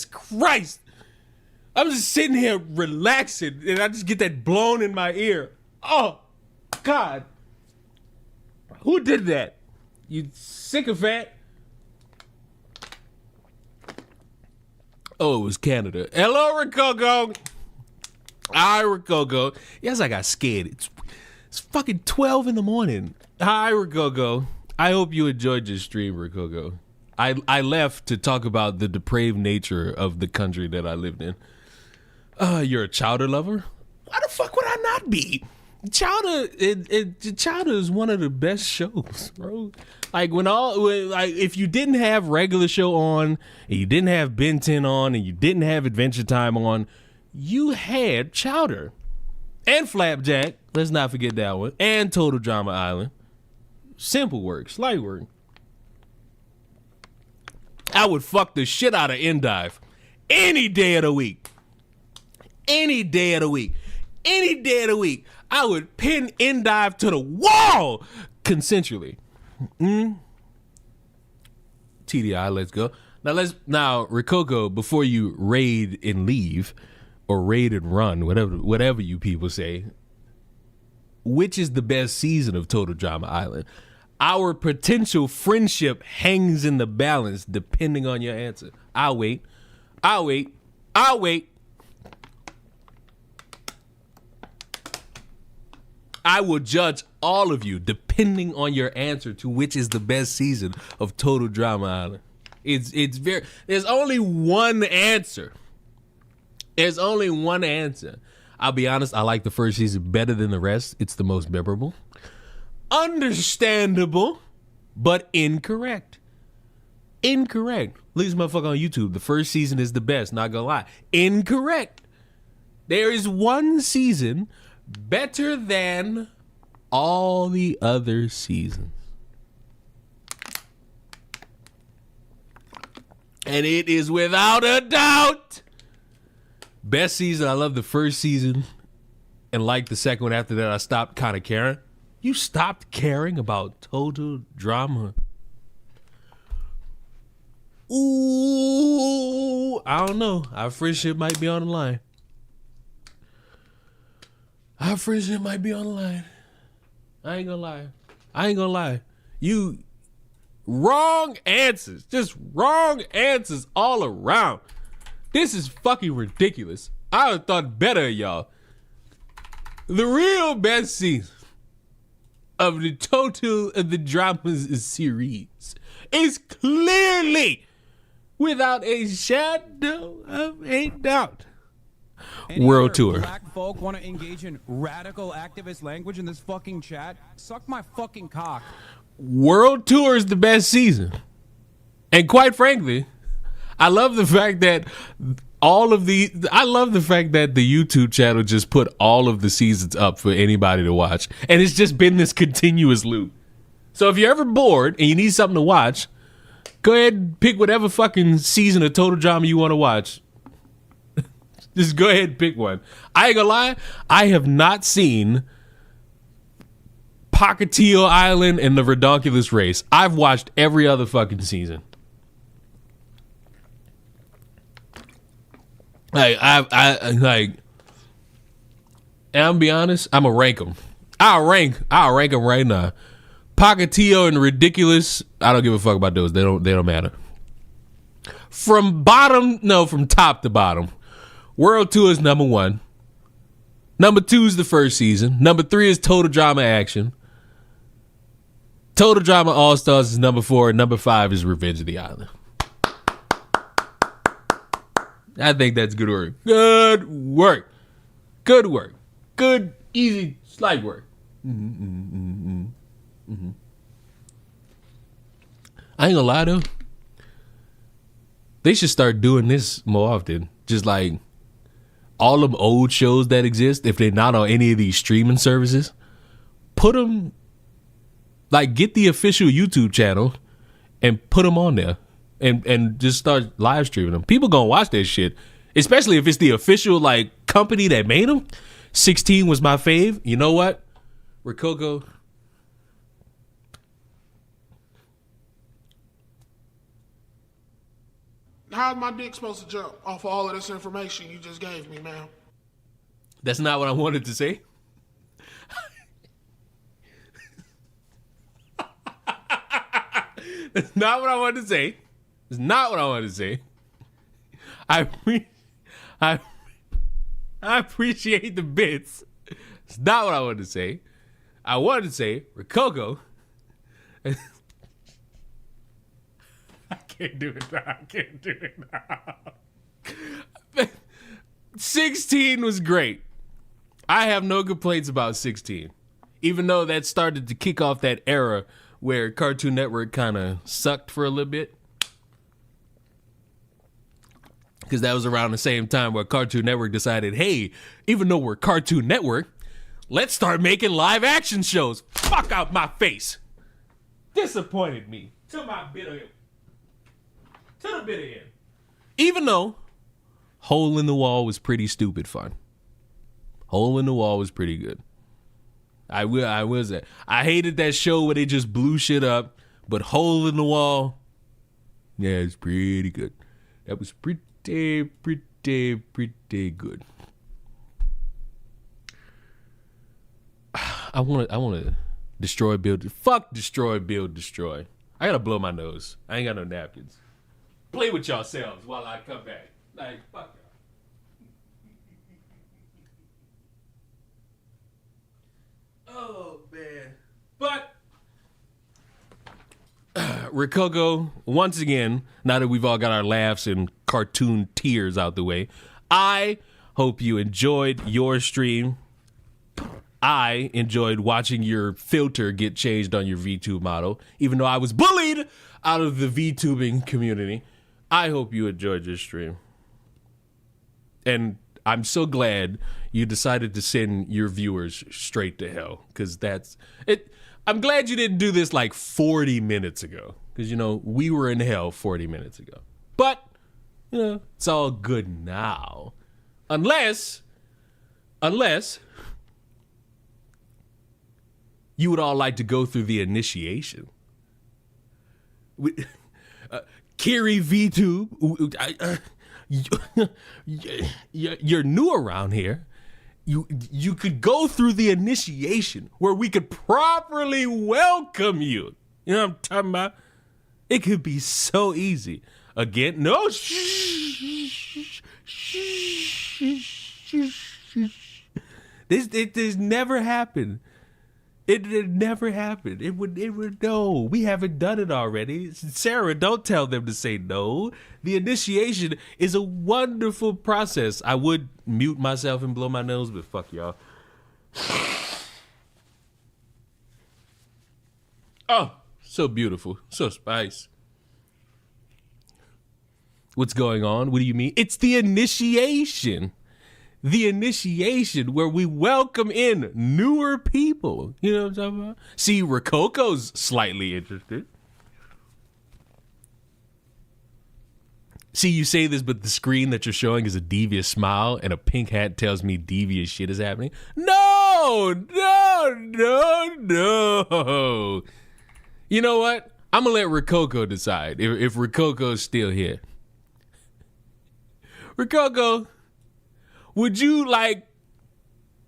Christ. I'm just sitting here relaxing and I just get that blown in my ear. Oh, God. Who did that? You sycophant. Oh, it was Canada. Hello, Rococo. Hi, Rococo. Yes, I got scared. It's fucking 12 in the morning. Hi, Rococo. I hope you enjoyed your stream, Rococo. I left to talk about the depraved nature of the country that I lived in. You're a Chowder lover? Why the fuck would I not be? Chowder is one of the best shows, bro. Like if you didn't have regular show on, and you didn't have Ben 10 on, and you didn't have Adventure Time on, you had Chowder and Flapjack. Let's not forget that one, and Total Drama Island. Simple work, slight work. I would fuck the shit out of Endive any day of the week. Any day of the week. Any day of the week. I would pin Endive to the wall consensually. TDI, let's go. Now, Rococo, before you raid and leave, or raid and run, whatever you people say, which is the best season of Total Drama Island? Our potential friendship hangs in the balance depending on your answer. I'll wait. I will judge all of you depending on your answer to which is the best season of Total Drama Island. There's only one answer. There's only one answer. I'll be honest, I like the first season better than the rest. It's the most memorable. Understandable, but incorrect. Incorrect. Look at this motherfucker on YouTube. The first season is the best, not gonna lie. Incorrect. There is one season better than all the other seasons. And it is without a doubt best season. I love the first season and like the second one. After that, I stopped kind of caring. You stopped caring about Total Drama. Ooh, I don't know. Our friendship might be on the line. Our friendship might be on the line. I ain't gonna lie. You wrong answers. Just wrong answers all around. This is fucking ridiculous. I would have thought better of y'all. The real best season of the Total of the Dramas series is clearly, without a shadow of a doubt, World Tour. Black folk want to engage in radical activist language in this fucking chat? Suck my fucking cock. World Tour is the best season. And quite frankly, I love the fact that the YouTube channel just put all of the seasons up for anybody to watch. And it's just been this continuous loop. So if you're ever bored and you need something to watch, go ahead and pick whatever fucking season of Total Drama you want to watch. Just go ahead and pick one. I ain't gonna lie, I have not seen Pocketillo Island and the Redonkulous Race. I've watched every other fucking season. And I'm gonna be honest, I'm gonna rank them. I'll rank them right now. Pocketillo and Ridiculous, I don't give a fuck about those. They don't matter. From top to bottom. World Tour is number 1. Number 2 is the first season. Number 3 is Total Drama Action. Total Drama All Stars is number 4. And number 5 is Revenge of the Island. I think that's good work. Good work. Good work. Good, easy, slight work. I ain't gonna lie though. They should start doing this more often. Just like all them old shows that exist, if they're not on any of these streaming services, put them, like, get the official YouTube channel and put them on there and just start live streaming them. People gonna watch that shit, especially if it's the official, like, company that made them. 16 was my fave. You know what? Rococo. How's my dick supposed to jump off of all of this information you just gave me, man? That's not what I wanted to say. That's not what I wanted to say. It's not what I wanted to say. I appreciate the bits. It's not what I wanted to say. I wanted to say Rococo. I can't do it now. I can't do it now. 16 was great. I have no complaints about 16. Even though that started to kick off that era where Cartoon Network kind of sucked for a little bit. Because that was around the same time where Cartoon Network decided, hey, even though we're Cartoon Network, let's start making live action shows. Fuck out my face. Disappointed me to my bitter end. To the bitter end. Even though Hole in the Wall was pretty stupid fun. Hole in the Wall was pretty good. I will say. I hated that show where they just blew shit up, but Hole in the Wall, yeah, it's pretty good. That was pretty good. I want to destroy, build. Fuck destroy, build, destroy. I gotta blow my nose. I ain't got no napkins. Play with yourselves while I come back. Like, fuck y'all. Oh, man. But Rococo, once again, now that we've all got our laughs and cartoon tears out the way, I hope you enjoyed your stream. I enjoyed watching your filter get changed on your VTube model, even though I was bullied out of the VTubing community. I hope you enjoyed your stream. And I'm so glad you decided to send your viewers straight to hell, because that's it. I'm glad you didn't do this like 40 minutes ago, because, you know, we were in hell 40 minutes ago. But, you know, it's all good now. Unless you would all like to go through the initiation. Kiri VTube, you're new around here. You could go through the initiation where we could properly welcome you. You know what I'm talking about? It could be so easy. Again, no. This never happened. It never happened. It would no. We haven't done it already. Sarah, don't tell them to say no. The initiation is a wonderful process. I would mute myself and blow my nose, but fuck y'all. Oh, so beautiful. So spice. What's going on? What do you mean? It's the initiation. The initiation where we welcome in newer people. You know what I'm talking about? See, Rococo's slightly interested. See, you say this, but the screen that you're showing is a devious smile and a pink hat tells me devious shit is happening. No. You know what? I'm going to let Rococo decide if Rococo's still here. Rococo, would you like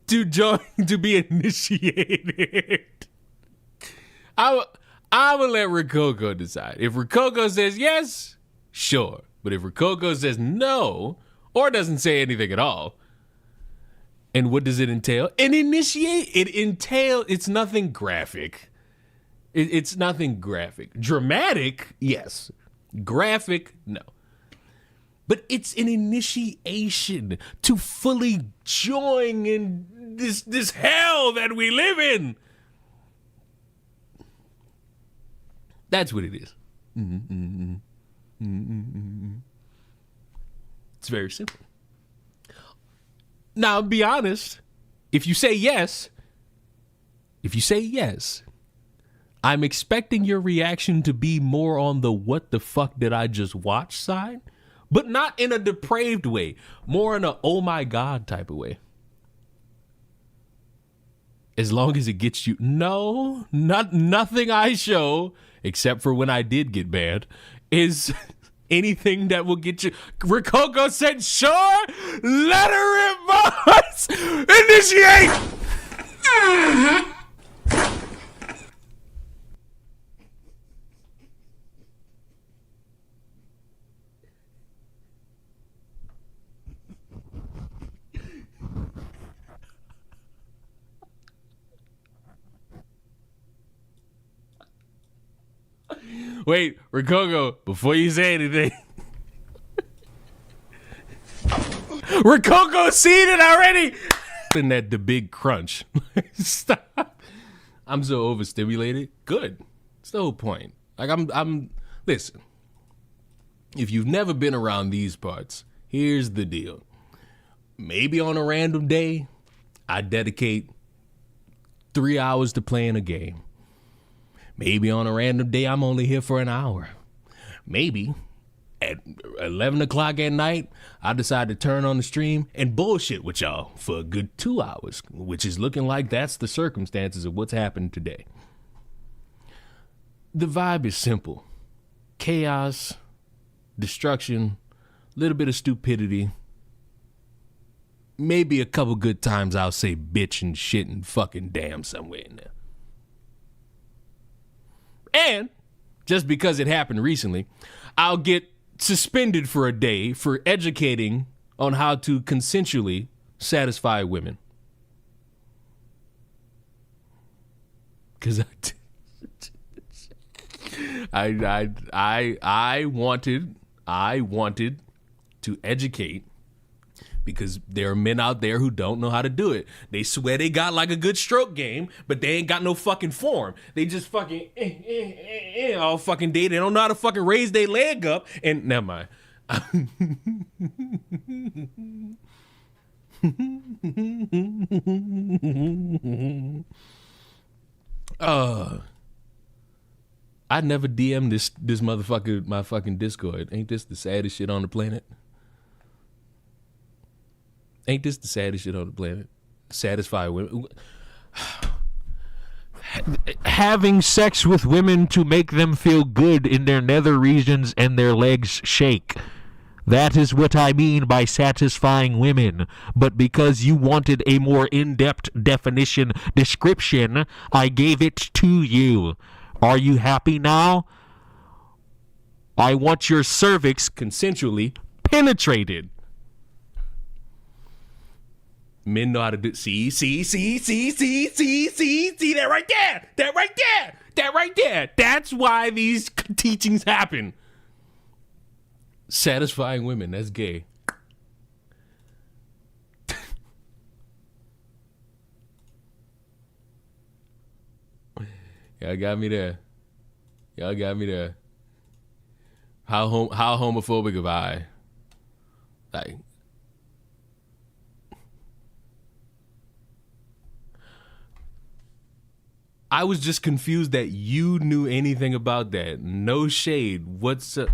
to join, to be initiated? I'm going to let Rococo decide. If Rococo says yes, sure. But if Rococo says no, or doesn't say anything at all, and what does it entail? It's nothing graphic. It's nothing graphic. Dramatic, yes. Graphic, no. But it's an initiation to fully join in this hell that we live in. That's what it is. It's very simple. Now, be honest. If you say yes, I'm expecting your reaction to be more on the what the fuck did I just watch side, but not in a depraved way, more in a oh my God type of way. As long as it gets you, nothing I show, except for when I did get banned, is anything that will get you. Rokoko said, sure, let her in, boss. Initiate. Wait, Rokoko, before you say anything. Rokoko seen it already. And that the big crunch. Stop. I'm so overstimulated. Good. It's the whole point. Like I'm listen. If you've never been around these parts, here's the deal. Maybe on a random day, I dedicate 3 hours to playing a game. Maybe on a random day, I'm only here for an hour. Maybe at 11 o'clock at night, I decide to turn on the stream and bullshit with y'all for a good 2 hours, which is looking like that's the circumstances of what's happened today. The vibe is simple. Chaos, destruction, a little bit of stupidity. Maybe a couple good times I'll say bitch and shit and fucking damn somewhere in there. And just because it happened recently, I'll get suspended for a day for educating on how to consensually satisfy women. Because I wanted to educate. Because there are men out there who don't know how to do it. They swear they got like a good stroke game, but they ain't got no fucking form. They just fucking all fucking day. They don't know how to fucking raise their leg up. And never mind. I never DM'd this motherfucker my fucking Discord. Ain't this the saddest shit on the planet? Ain't this the saddest shit on the planet? Satisfy women. Having sex with women to make them feel good in their nether regions and their legs shake. That is what I mean by satisfying women. But because you wanted a more in-depth description, I gave it to you. Are you happy now? I want your cervix consensually penetrated. Men know how to do. See that right there. That right there. That's why these teachings happen. Satisfying women. That's gay. Y'all got me there. How homophobic am I? Like. I was just confused that you knew anything about that. No shade. What's up?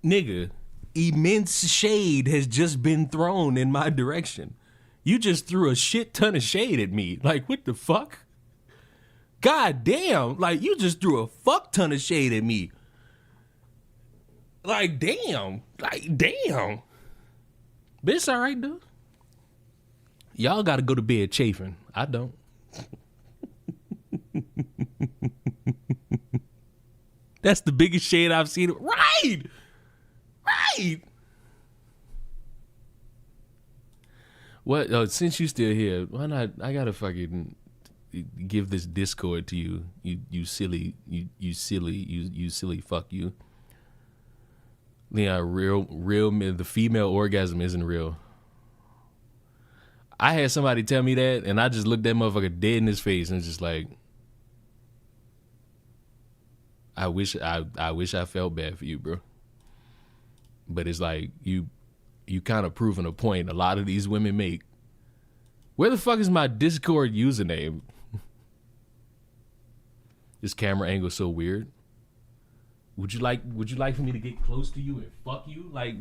Nigga, immense shade has just been thrown in my direction. You just threw a shit ton of shade at me. Like, what the fuck? God damn. Like, you just threw a fuck ton of shade at me. Like, damn. But it's all right, dude. Y'all got to go to bed chafing. I don't. That's the biggest shade I've seen. Right. What? Oh, since you still here, why not? I gotta fucking give this Discord to you. You silly fuck you. Yeah, real. The female orgasm isn't real. I had somebody tell me that, and I just looked that motherfucker dead in his face and just like, I wish I felt bad for you, bro. But it's like you kind of proving a point a lot of these women make. Where the fuck is my Discord username? This camera angle so weird. Would you like for me to get close to you and fuck you? Like,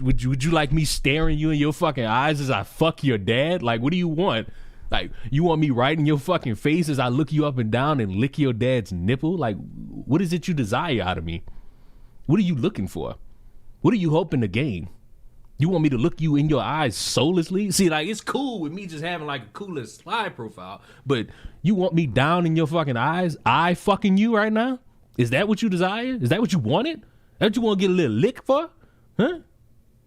would you like me staring you in your fucking eyes as I fuck your dad? Like, what do you want? Like, you want me right in your fucking face as I look you up and down and lick your dad's nipple? Like, what is it you desire out of me? What are you looking for? What are you hoping to gain? You want me to look you in your eyes soullessly? See, like, it's cool with me just having like a coolest slide profile, but you want me down in your fucking eyes? I fucking you right now? Is that what you desire? Is that what you wanted? That what you want to get a little lick for? Huh?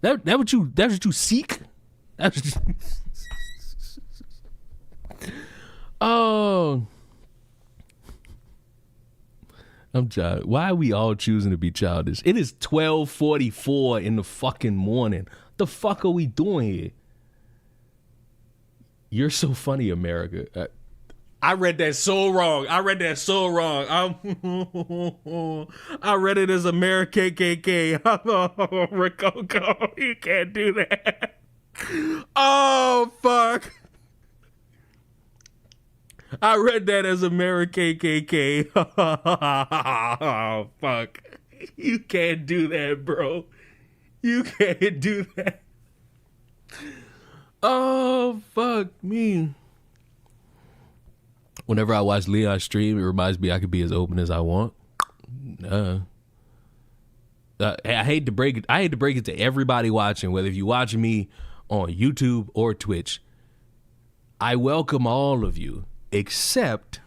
That's what you seek? That's what you... Oh, I'm child. Why are we all choosing to be childish? It is 12:44 in the fucking morning. The fuck are we doing here? You're so funny, America. I read that so wrong. I read it as America KKK. Rococo, you can't do that. Oh, fuck. I read that as America KKK. Oh, fuck. You can't do that, bro. You can't do that. Oh, fuck me. Whenever I watch Leon stream, it reminds me I could be as open as I want. I hate to break it. I hate to break it to everybody watching, whether if you're watching me on YouTube or Twitch. I welcome all of you, except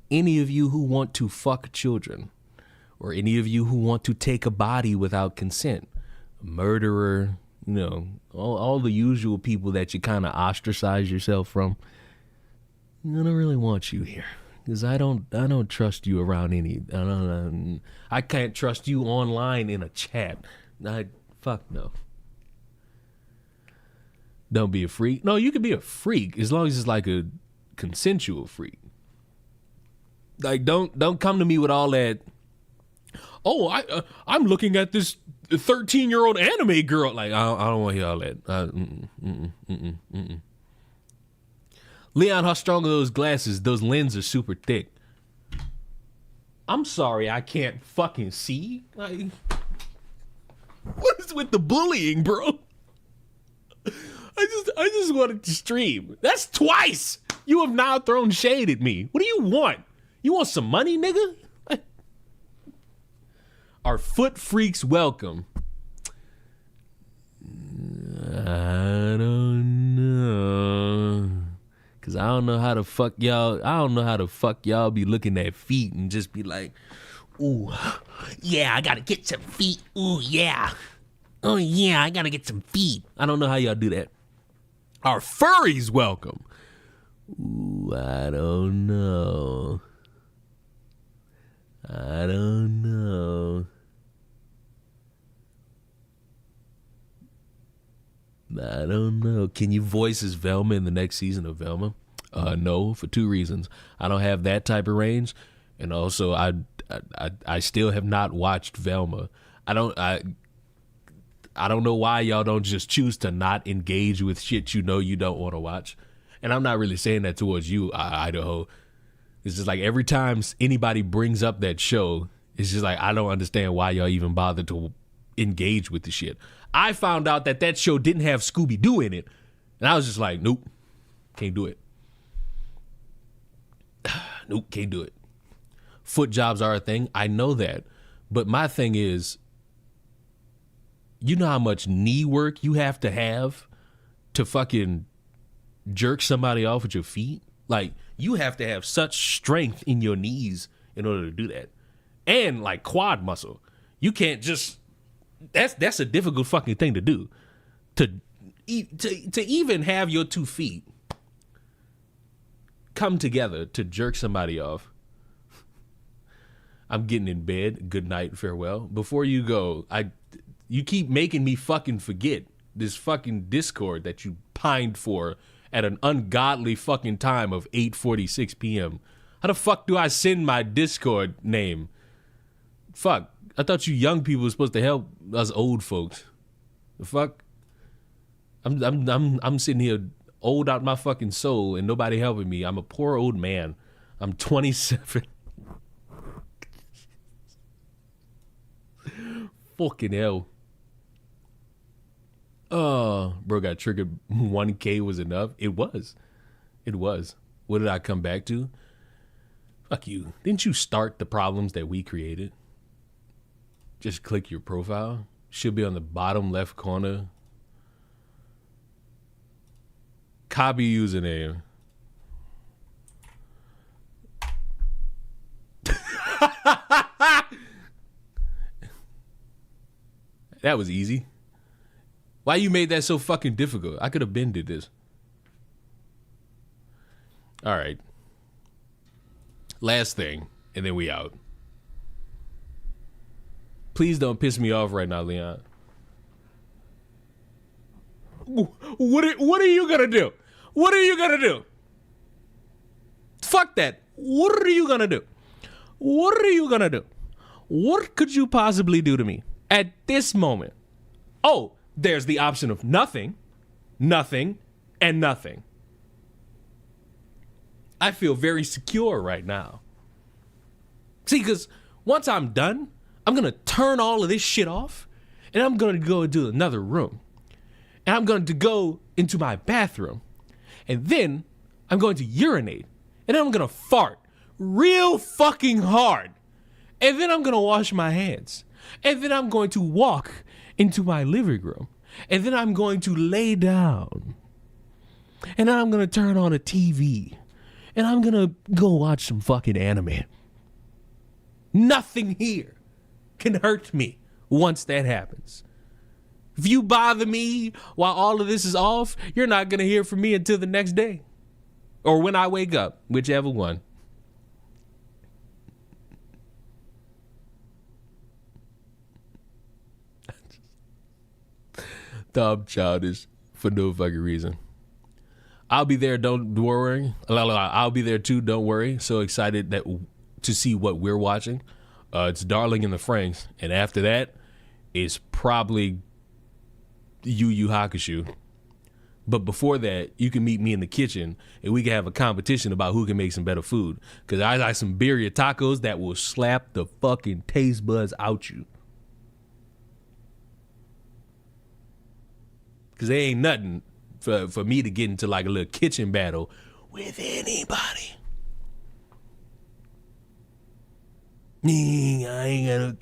any of you who want to fuck children, or any of you who want to take a body without consent, a murderer, you know, all the usual people that you kind of ostracize yourself from. I don't really want you here because I don't trust you around any. I can't trust you online in a chat. Fuck no. Don't be a freak. No, you can be a freak as long as it's like a consensual freak. Like don't come to me with all that. Oh, I'm looking at this 13-year-old anime girl. Like I don't want to hear all that. Leon, how strong are those glasses? Those lenses are super thick. I'm sorry, I can't fucking see. Like, what is with the bullying, bro? I just wanted to stream. That's twice. You have now thrown shade at me. What do you want? You want some money, nigga? Are foot freaks welcome? I don't know. Cause I don't know how to fuck y'all. I don't know how to fuck y'all be looking at feet and just be like, ooh, yeah, I gotta get some feet. Ooh, yeah. Oh yeah, I gotta get some feet. I don't know how y'all do that. Are furries welcome? Ooh, I don't know. I don't know. I don't know. Can you voice as Velma in the next season of Velma? No, for two reasons. I don't have that type of range, and also I still have not watched Velma. I don't know why y'all don't just choose to not engage with shit you know you don't want to watch. And I'm not really saying that towards you, Idaho. It's just like every time anybody brings up that show, it's just like I don't understand why y'all even bother to engage with the shit. I found out that show didn't have Scooby-Doo in it, and I was just like, nope, can't do it. Nope, can't do it. Foot jobs are a thing. I know that. But my thing is, you know how much knee work you have to fucking jerk somebody off with your feet? Like, you have to have such strength in your knees in order to do that. And, like, quad muscle. You can't just... That's a difficult fucking thing to do. To even have your 2 feet come together to jerk somebody off. I'm getting in bed. Good night, farewell. Before you go, you keep making me fucking forget this fucking Discord that you pined for at an ungodly fucking time of 8:46 p.m. How the fuck do I send my Discord name? Fuck. I thought you young people were supposed to help us old folks. The fuck? I'm sitting here old out my fucking soul and nobody helping me. I'm a poor old man. I'm 27. Fucking hell. Bro got triggered. 1K was enough. It was. What did I come back to? Fuck you. Didn't you start the problems that we created? Just click your profile. Should be on the bottom left corner. Copy username. That was easy. Why you made that so fucking difficult? I could have been did this. All right. Last thing, and then we out. Please don't piss me off right now, Leon. What are you gonna do? What are you gonna do? Fuck that. What are you gonna do? What are you gonna do? What could you possibly do to me at this moment? Oh, there's the option of nothing, nothing, and nothing. I feel very secure right now. See, because once I'm done, I'm going to turn all of this shit off, and I'm going to go into another room. And I'm going to go into my bathroom. And then I'm going to urinate. And then I'm going to fart real fucking hard. And then I'm going to wash my hands. And then I'm going to walk into my living room. And then I'm going to lay down. And then I'm going to turn on a TV. And I'm going to go watch some fucking anime. Nothing here can hurt me once that happens. If you bother me while all of this is off, you're not going to hear from me until the next day. Or when I wake up, whichever one. I'm childish for no fucking reason. I'll be there, don't worry. I'll be there too, don't worry. So excited to see what we're watching. It's Darling in the Franxx. And after that, it's probably Yu Yu Hakusho. But before that, you can meet me in the kitchen and we can have a competition about who can make some better food. Because I like some birria tacos that will slap the fucking taste buds out you. Because there ain't nothing for me to get into like a little kitchen battle with anybody. I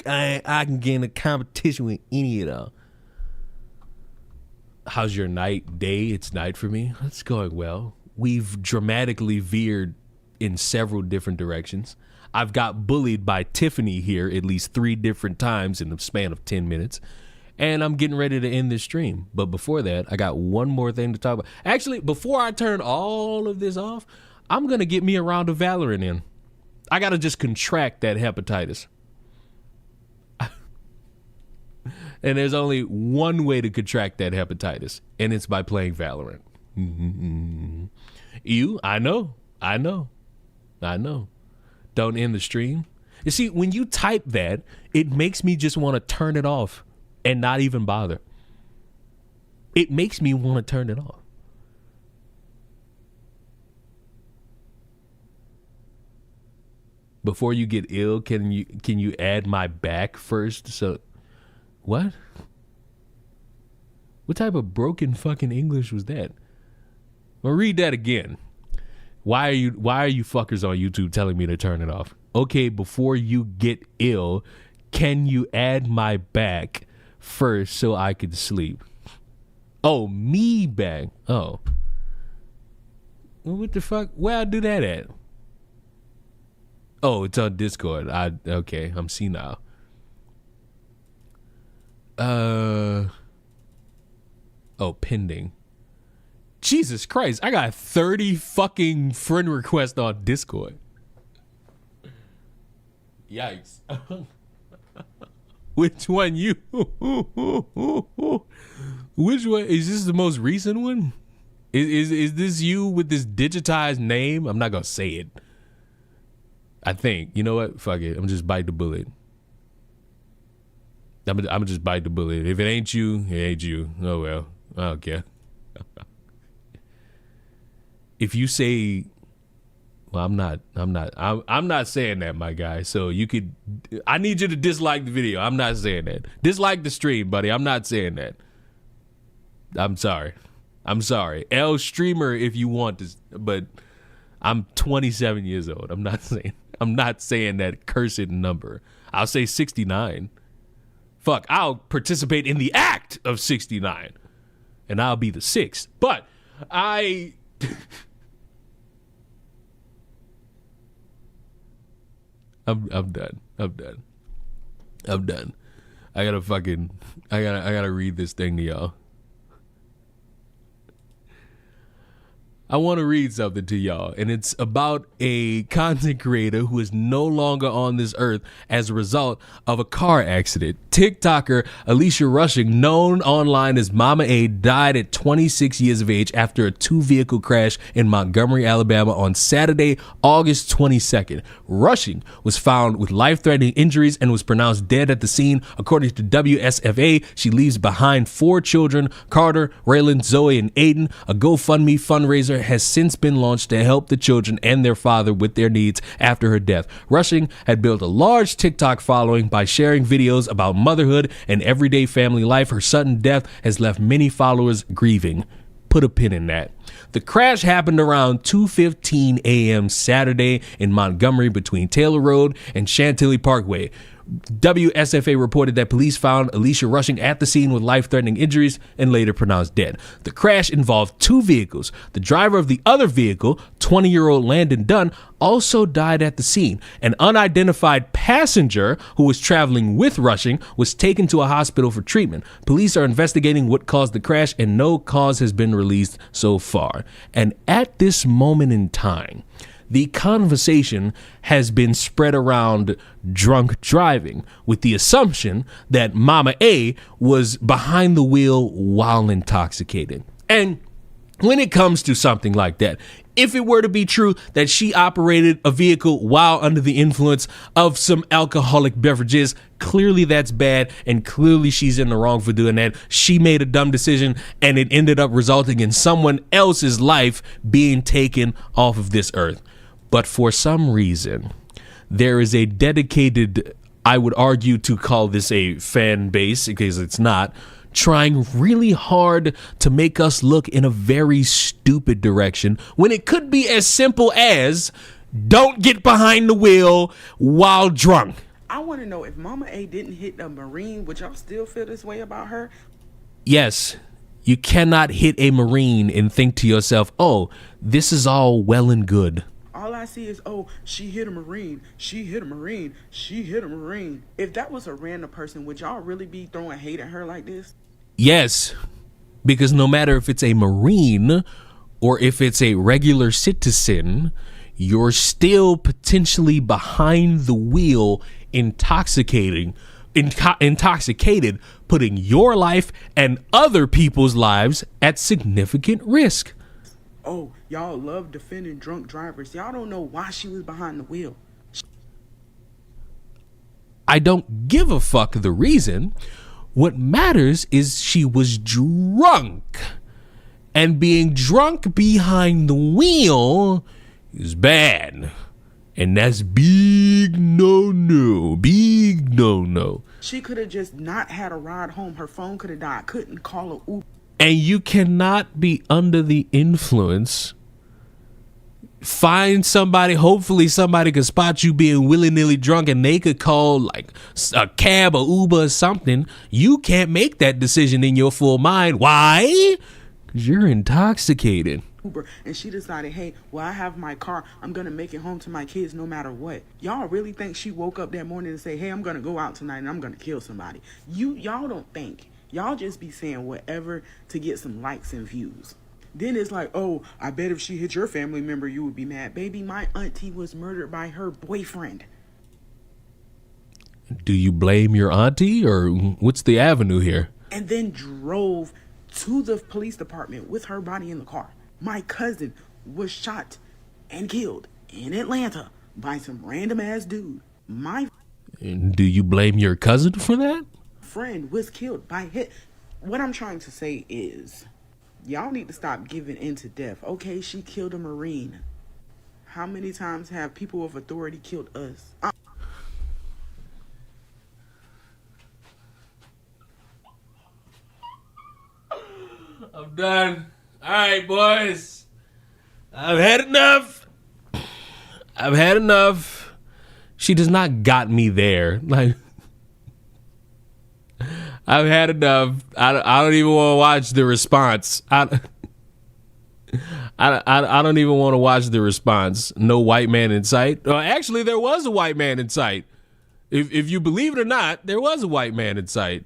can get in a competition with any of them. How's your night? Day? It's night for me. It's going well. We've dramatically veered in several different directions. I've got bullied by Tiffany here at least 3 different times in the span of 10 minutes. And I'm getting ready to end this stream. But before that, I got one more thing to talk about. Actually, before I turn all of this off, I'm going to get me a round of Valorant in. I got to just contract that hepatitis. And there's only one way to contract that hepatitis, and it's by playing Valorant. I know. Don't end the stream. You see, when you type that, it makes me just want to turn it off and not even bother. It makes me want to turn it off. Before you get ill, can you add my back first? So, what? What type of broken fucking English was that? Well, read that again. Why are you fuckers on YouTube telling me to turn it off? Okay, before you get ill, can you add my back first so I can sleep? Oh, me back. Oh. Well, what the fuck? Where I do that at? Oh, it's on Discord. Okay, I'm senile. Oh, pending. Jesus Christ, I got 30 fucking friend requests on Discord. Yikes. Which one you? Which one? Is this the most recent one? Is this you with this digitized name? I'm not gonna say it. I think. You know what? Fuck it. I'm just bite the bullet. I'm just bite the bullet. If it ain't you, it ain't you. Oh well. I don't care. If you say, well, I'm not saying that, my guy. So you could, I need you to dislike the video. I'm not saying that. Dislike the stream, buddy. I'm not saying that. I'm sorry. L streamer if you want to, but I'm 27 years old. I'm not saying that cursed number. I'll say 69. Fuck, I'll participate in the act of 69. And I'll be the 6th. But I'm done. I gotta read this thing to y'all. I want to read something to y'all, and it's about a content creator who is no longer on this earth as a result of a car accident. TikToker Alicia Rushing, known online as Mama A, died at 26 years of age after a 2-vehicle crash in Montgomery, Alabama on Saturday, August 22nd. Rushing was found with life-threatening injuries and was pronounced dead at the scene. According to WSFA, she leaves behind 4 children, Carter, Raylan, Zoe, and Aiden. A GoFundMe fundraiser has since been launched to help the children and their father with their needs after her death. Rushing had built a large TikTok following by sharing videos about motherhood and everyday family life. Her sudden death has left many followers grieving. Put a pin in that. The crash happened around 2:15 a.m. Saturday in Montgomery between Taylor Road and Chantilly Parkway. WSFA reported that police found Alicia Rushing at the scene with life-threatening injuries and later pronounced dead. The crash involved 2 vehicles. The driver of the other vehicle, 20-year-old Landon Dunn, also died at the scene. An unidentified passenger who was traveling with Rushing was taken to a hospital for treatment. Police are investigating what caused the crash, and no cause has been released so far. And at this moment in time, the conversation has been spread around drunk driving with the assumption that Mama A was behind the wheel while intoxicated. And when it comes to something like that, if it were to be true that she operated a vehicle while under the influence of some alcoholic beverages, clearly that's bad, and clearly she's in the wrong for doing that. She made a dumb decision, and it ended up resulting in someone else's life being taken off of this earth. But for some reason, there is a dedicated, I would argue to call this a fan base, because it's not, trying really hard to make us look in a very stupid direction when it could be as simple as don't get behind the wheel while drunk. I want to know, if Mama A didn't hit a Marine, would y'all still feel this way about her? Yes. You cannot hit a Marine and think to yourself, oh, this is all well and good. All I see is, oh, she hit a Marine, she hit a Marine, she hit a Marine. If that was a random person, would y'all really be throwing hate at her like this? Yes, because no matter if it's a Marine or if it's a regular citizen, you're still potentially behind the wheel, intoxicated, putting your life and other people's lives at significant risk. Oh, y'all love defending drunk drivers. Y'all don't know why she was behind the wheel. I don't give a fuck the reason. What matters is she was drunk. And being drunk behind the wheel is bad. And that's big no-no. Big no-no. She could have just not had a ride home. Her phone could have died. Couldn't call a Uber. And you cannot be under the influence. Find somebody, hopefully somebody could spot you being willy-nilly drunk and they could call like a cab or Uber or something. You can't make that decision in your full mind. Why? Because you're intoxicated. Uber, and she decided, hey, well, I have my car. I'm going to make it home to my kids no matter what. Y'all really think she woke up that morning and say, hey, I'm going to go out tonight and I'm going to kill somebody? Y'all don't think. Y'all just be saying whatever to get some likes and views. Then it's like, oh, I bet if she hit your family member, you would be mad. Baby, my auntie was murdered by her boyfriend. Do you blame your auntie, or what's the avenue here? And then drove to the police department with her body in the car. My cousin was shot and killed in Atlanta by some random ass dude. My And do you blame your cousin for that? friend was killed by hit. What I'm trying to say is, y'all need to stop giving in to death. Okay, she killed a Marine. How many times have people of authority killed us? I'm done. All right, boys. I've had enough. I've had enough. She does not got me there. Like, I've had enough. I don't even want to watch the response. I don't even want to watch the response. No white man in sight. Actually, there was a white man in sight. If you believe it or not, there was a white man in sight.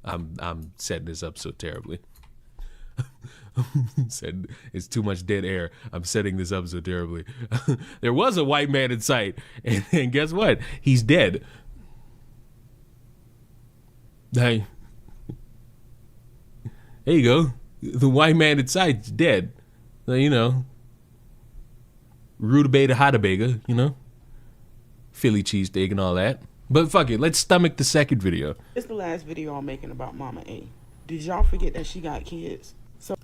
I'm setting this up so terribly. Said it's too much dead air. I'm setting this up so terribly. There was a white man in sight, and guess what? He's dead. Hey, there you go. The white man in sight's dead. You know, rutabaga, hatabaga, you know, Philly cheesesteak and all that. But fuck it, let's stomach the second video. It's the last video I'm making about Mama A. Did y'all forget that she got kids? So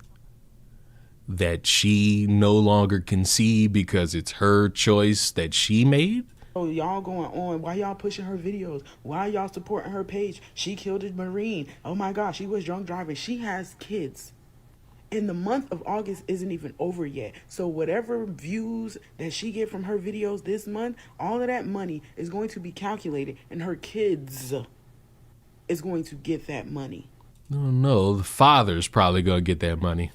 that she no longer can see because it's her choice that she made? Oh, y'all going on. Why y'all pushing her videos? Why y'all supporting her page? She killed a Marine. Oh my gosh, she was drunk driving. She has kids. And the month of August isn't even over yet. So whatever views that she get from her videos this month, all of that money is going to be calculated, and her kids is going to get that money. No, the father's probably gonna get that money.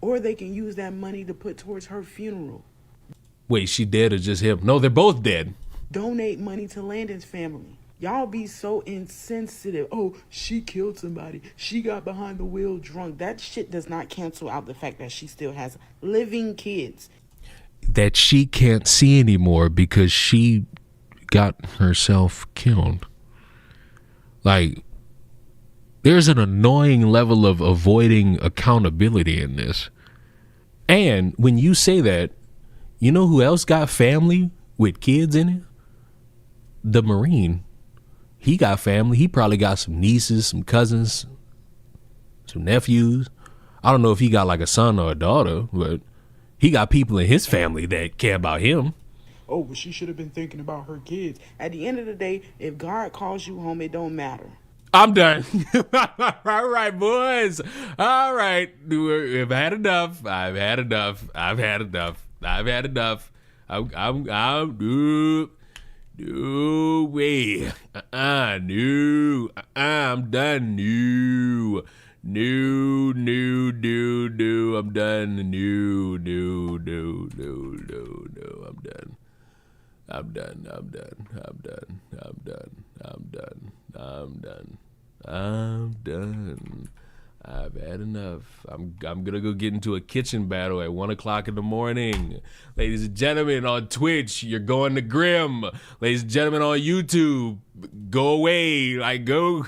Or they can use that money to put towards her funeral. Wait, she dead or just him? No, they're both dead. Donate money to Landon's family. Y'all be so insensitive. Oh, she killed somebody. She got behind the wheel drunk. That shit does not cancel out the fact that she still has living kids. That she can't see anymore because she got herself killed. Like, there's an annoying level of avoiding accountability in this. And when you say that, you know who else got family with kids in it? The Marine. He got family. He probably got some nieces, some cousins, some nephews. I don't know if he got like a son or a daughter, but he got people in his family that care about him. Oh, but she should have been thinking about her kids. At the end of the day, if God calls you home, it don't matter. I'm done. All right, boys. All right. I've had enough. I've had enough. I've had enough. I've had enough. I'm no way. No. I'm done. No. I'm done. No. I'm done. I've had enough. I'm gonna go get into a kitchen battle at 1 o'clock in the morning. Ladies and gentlemen, on Twitch, you're going to Grim. Ladies and gentlemen, on YouTube, go away. Like, go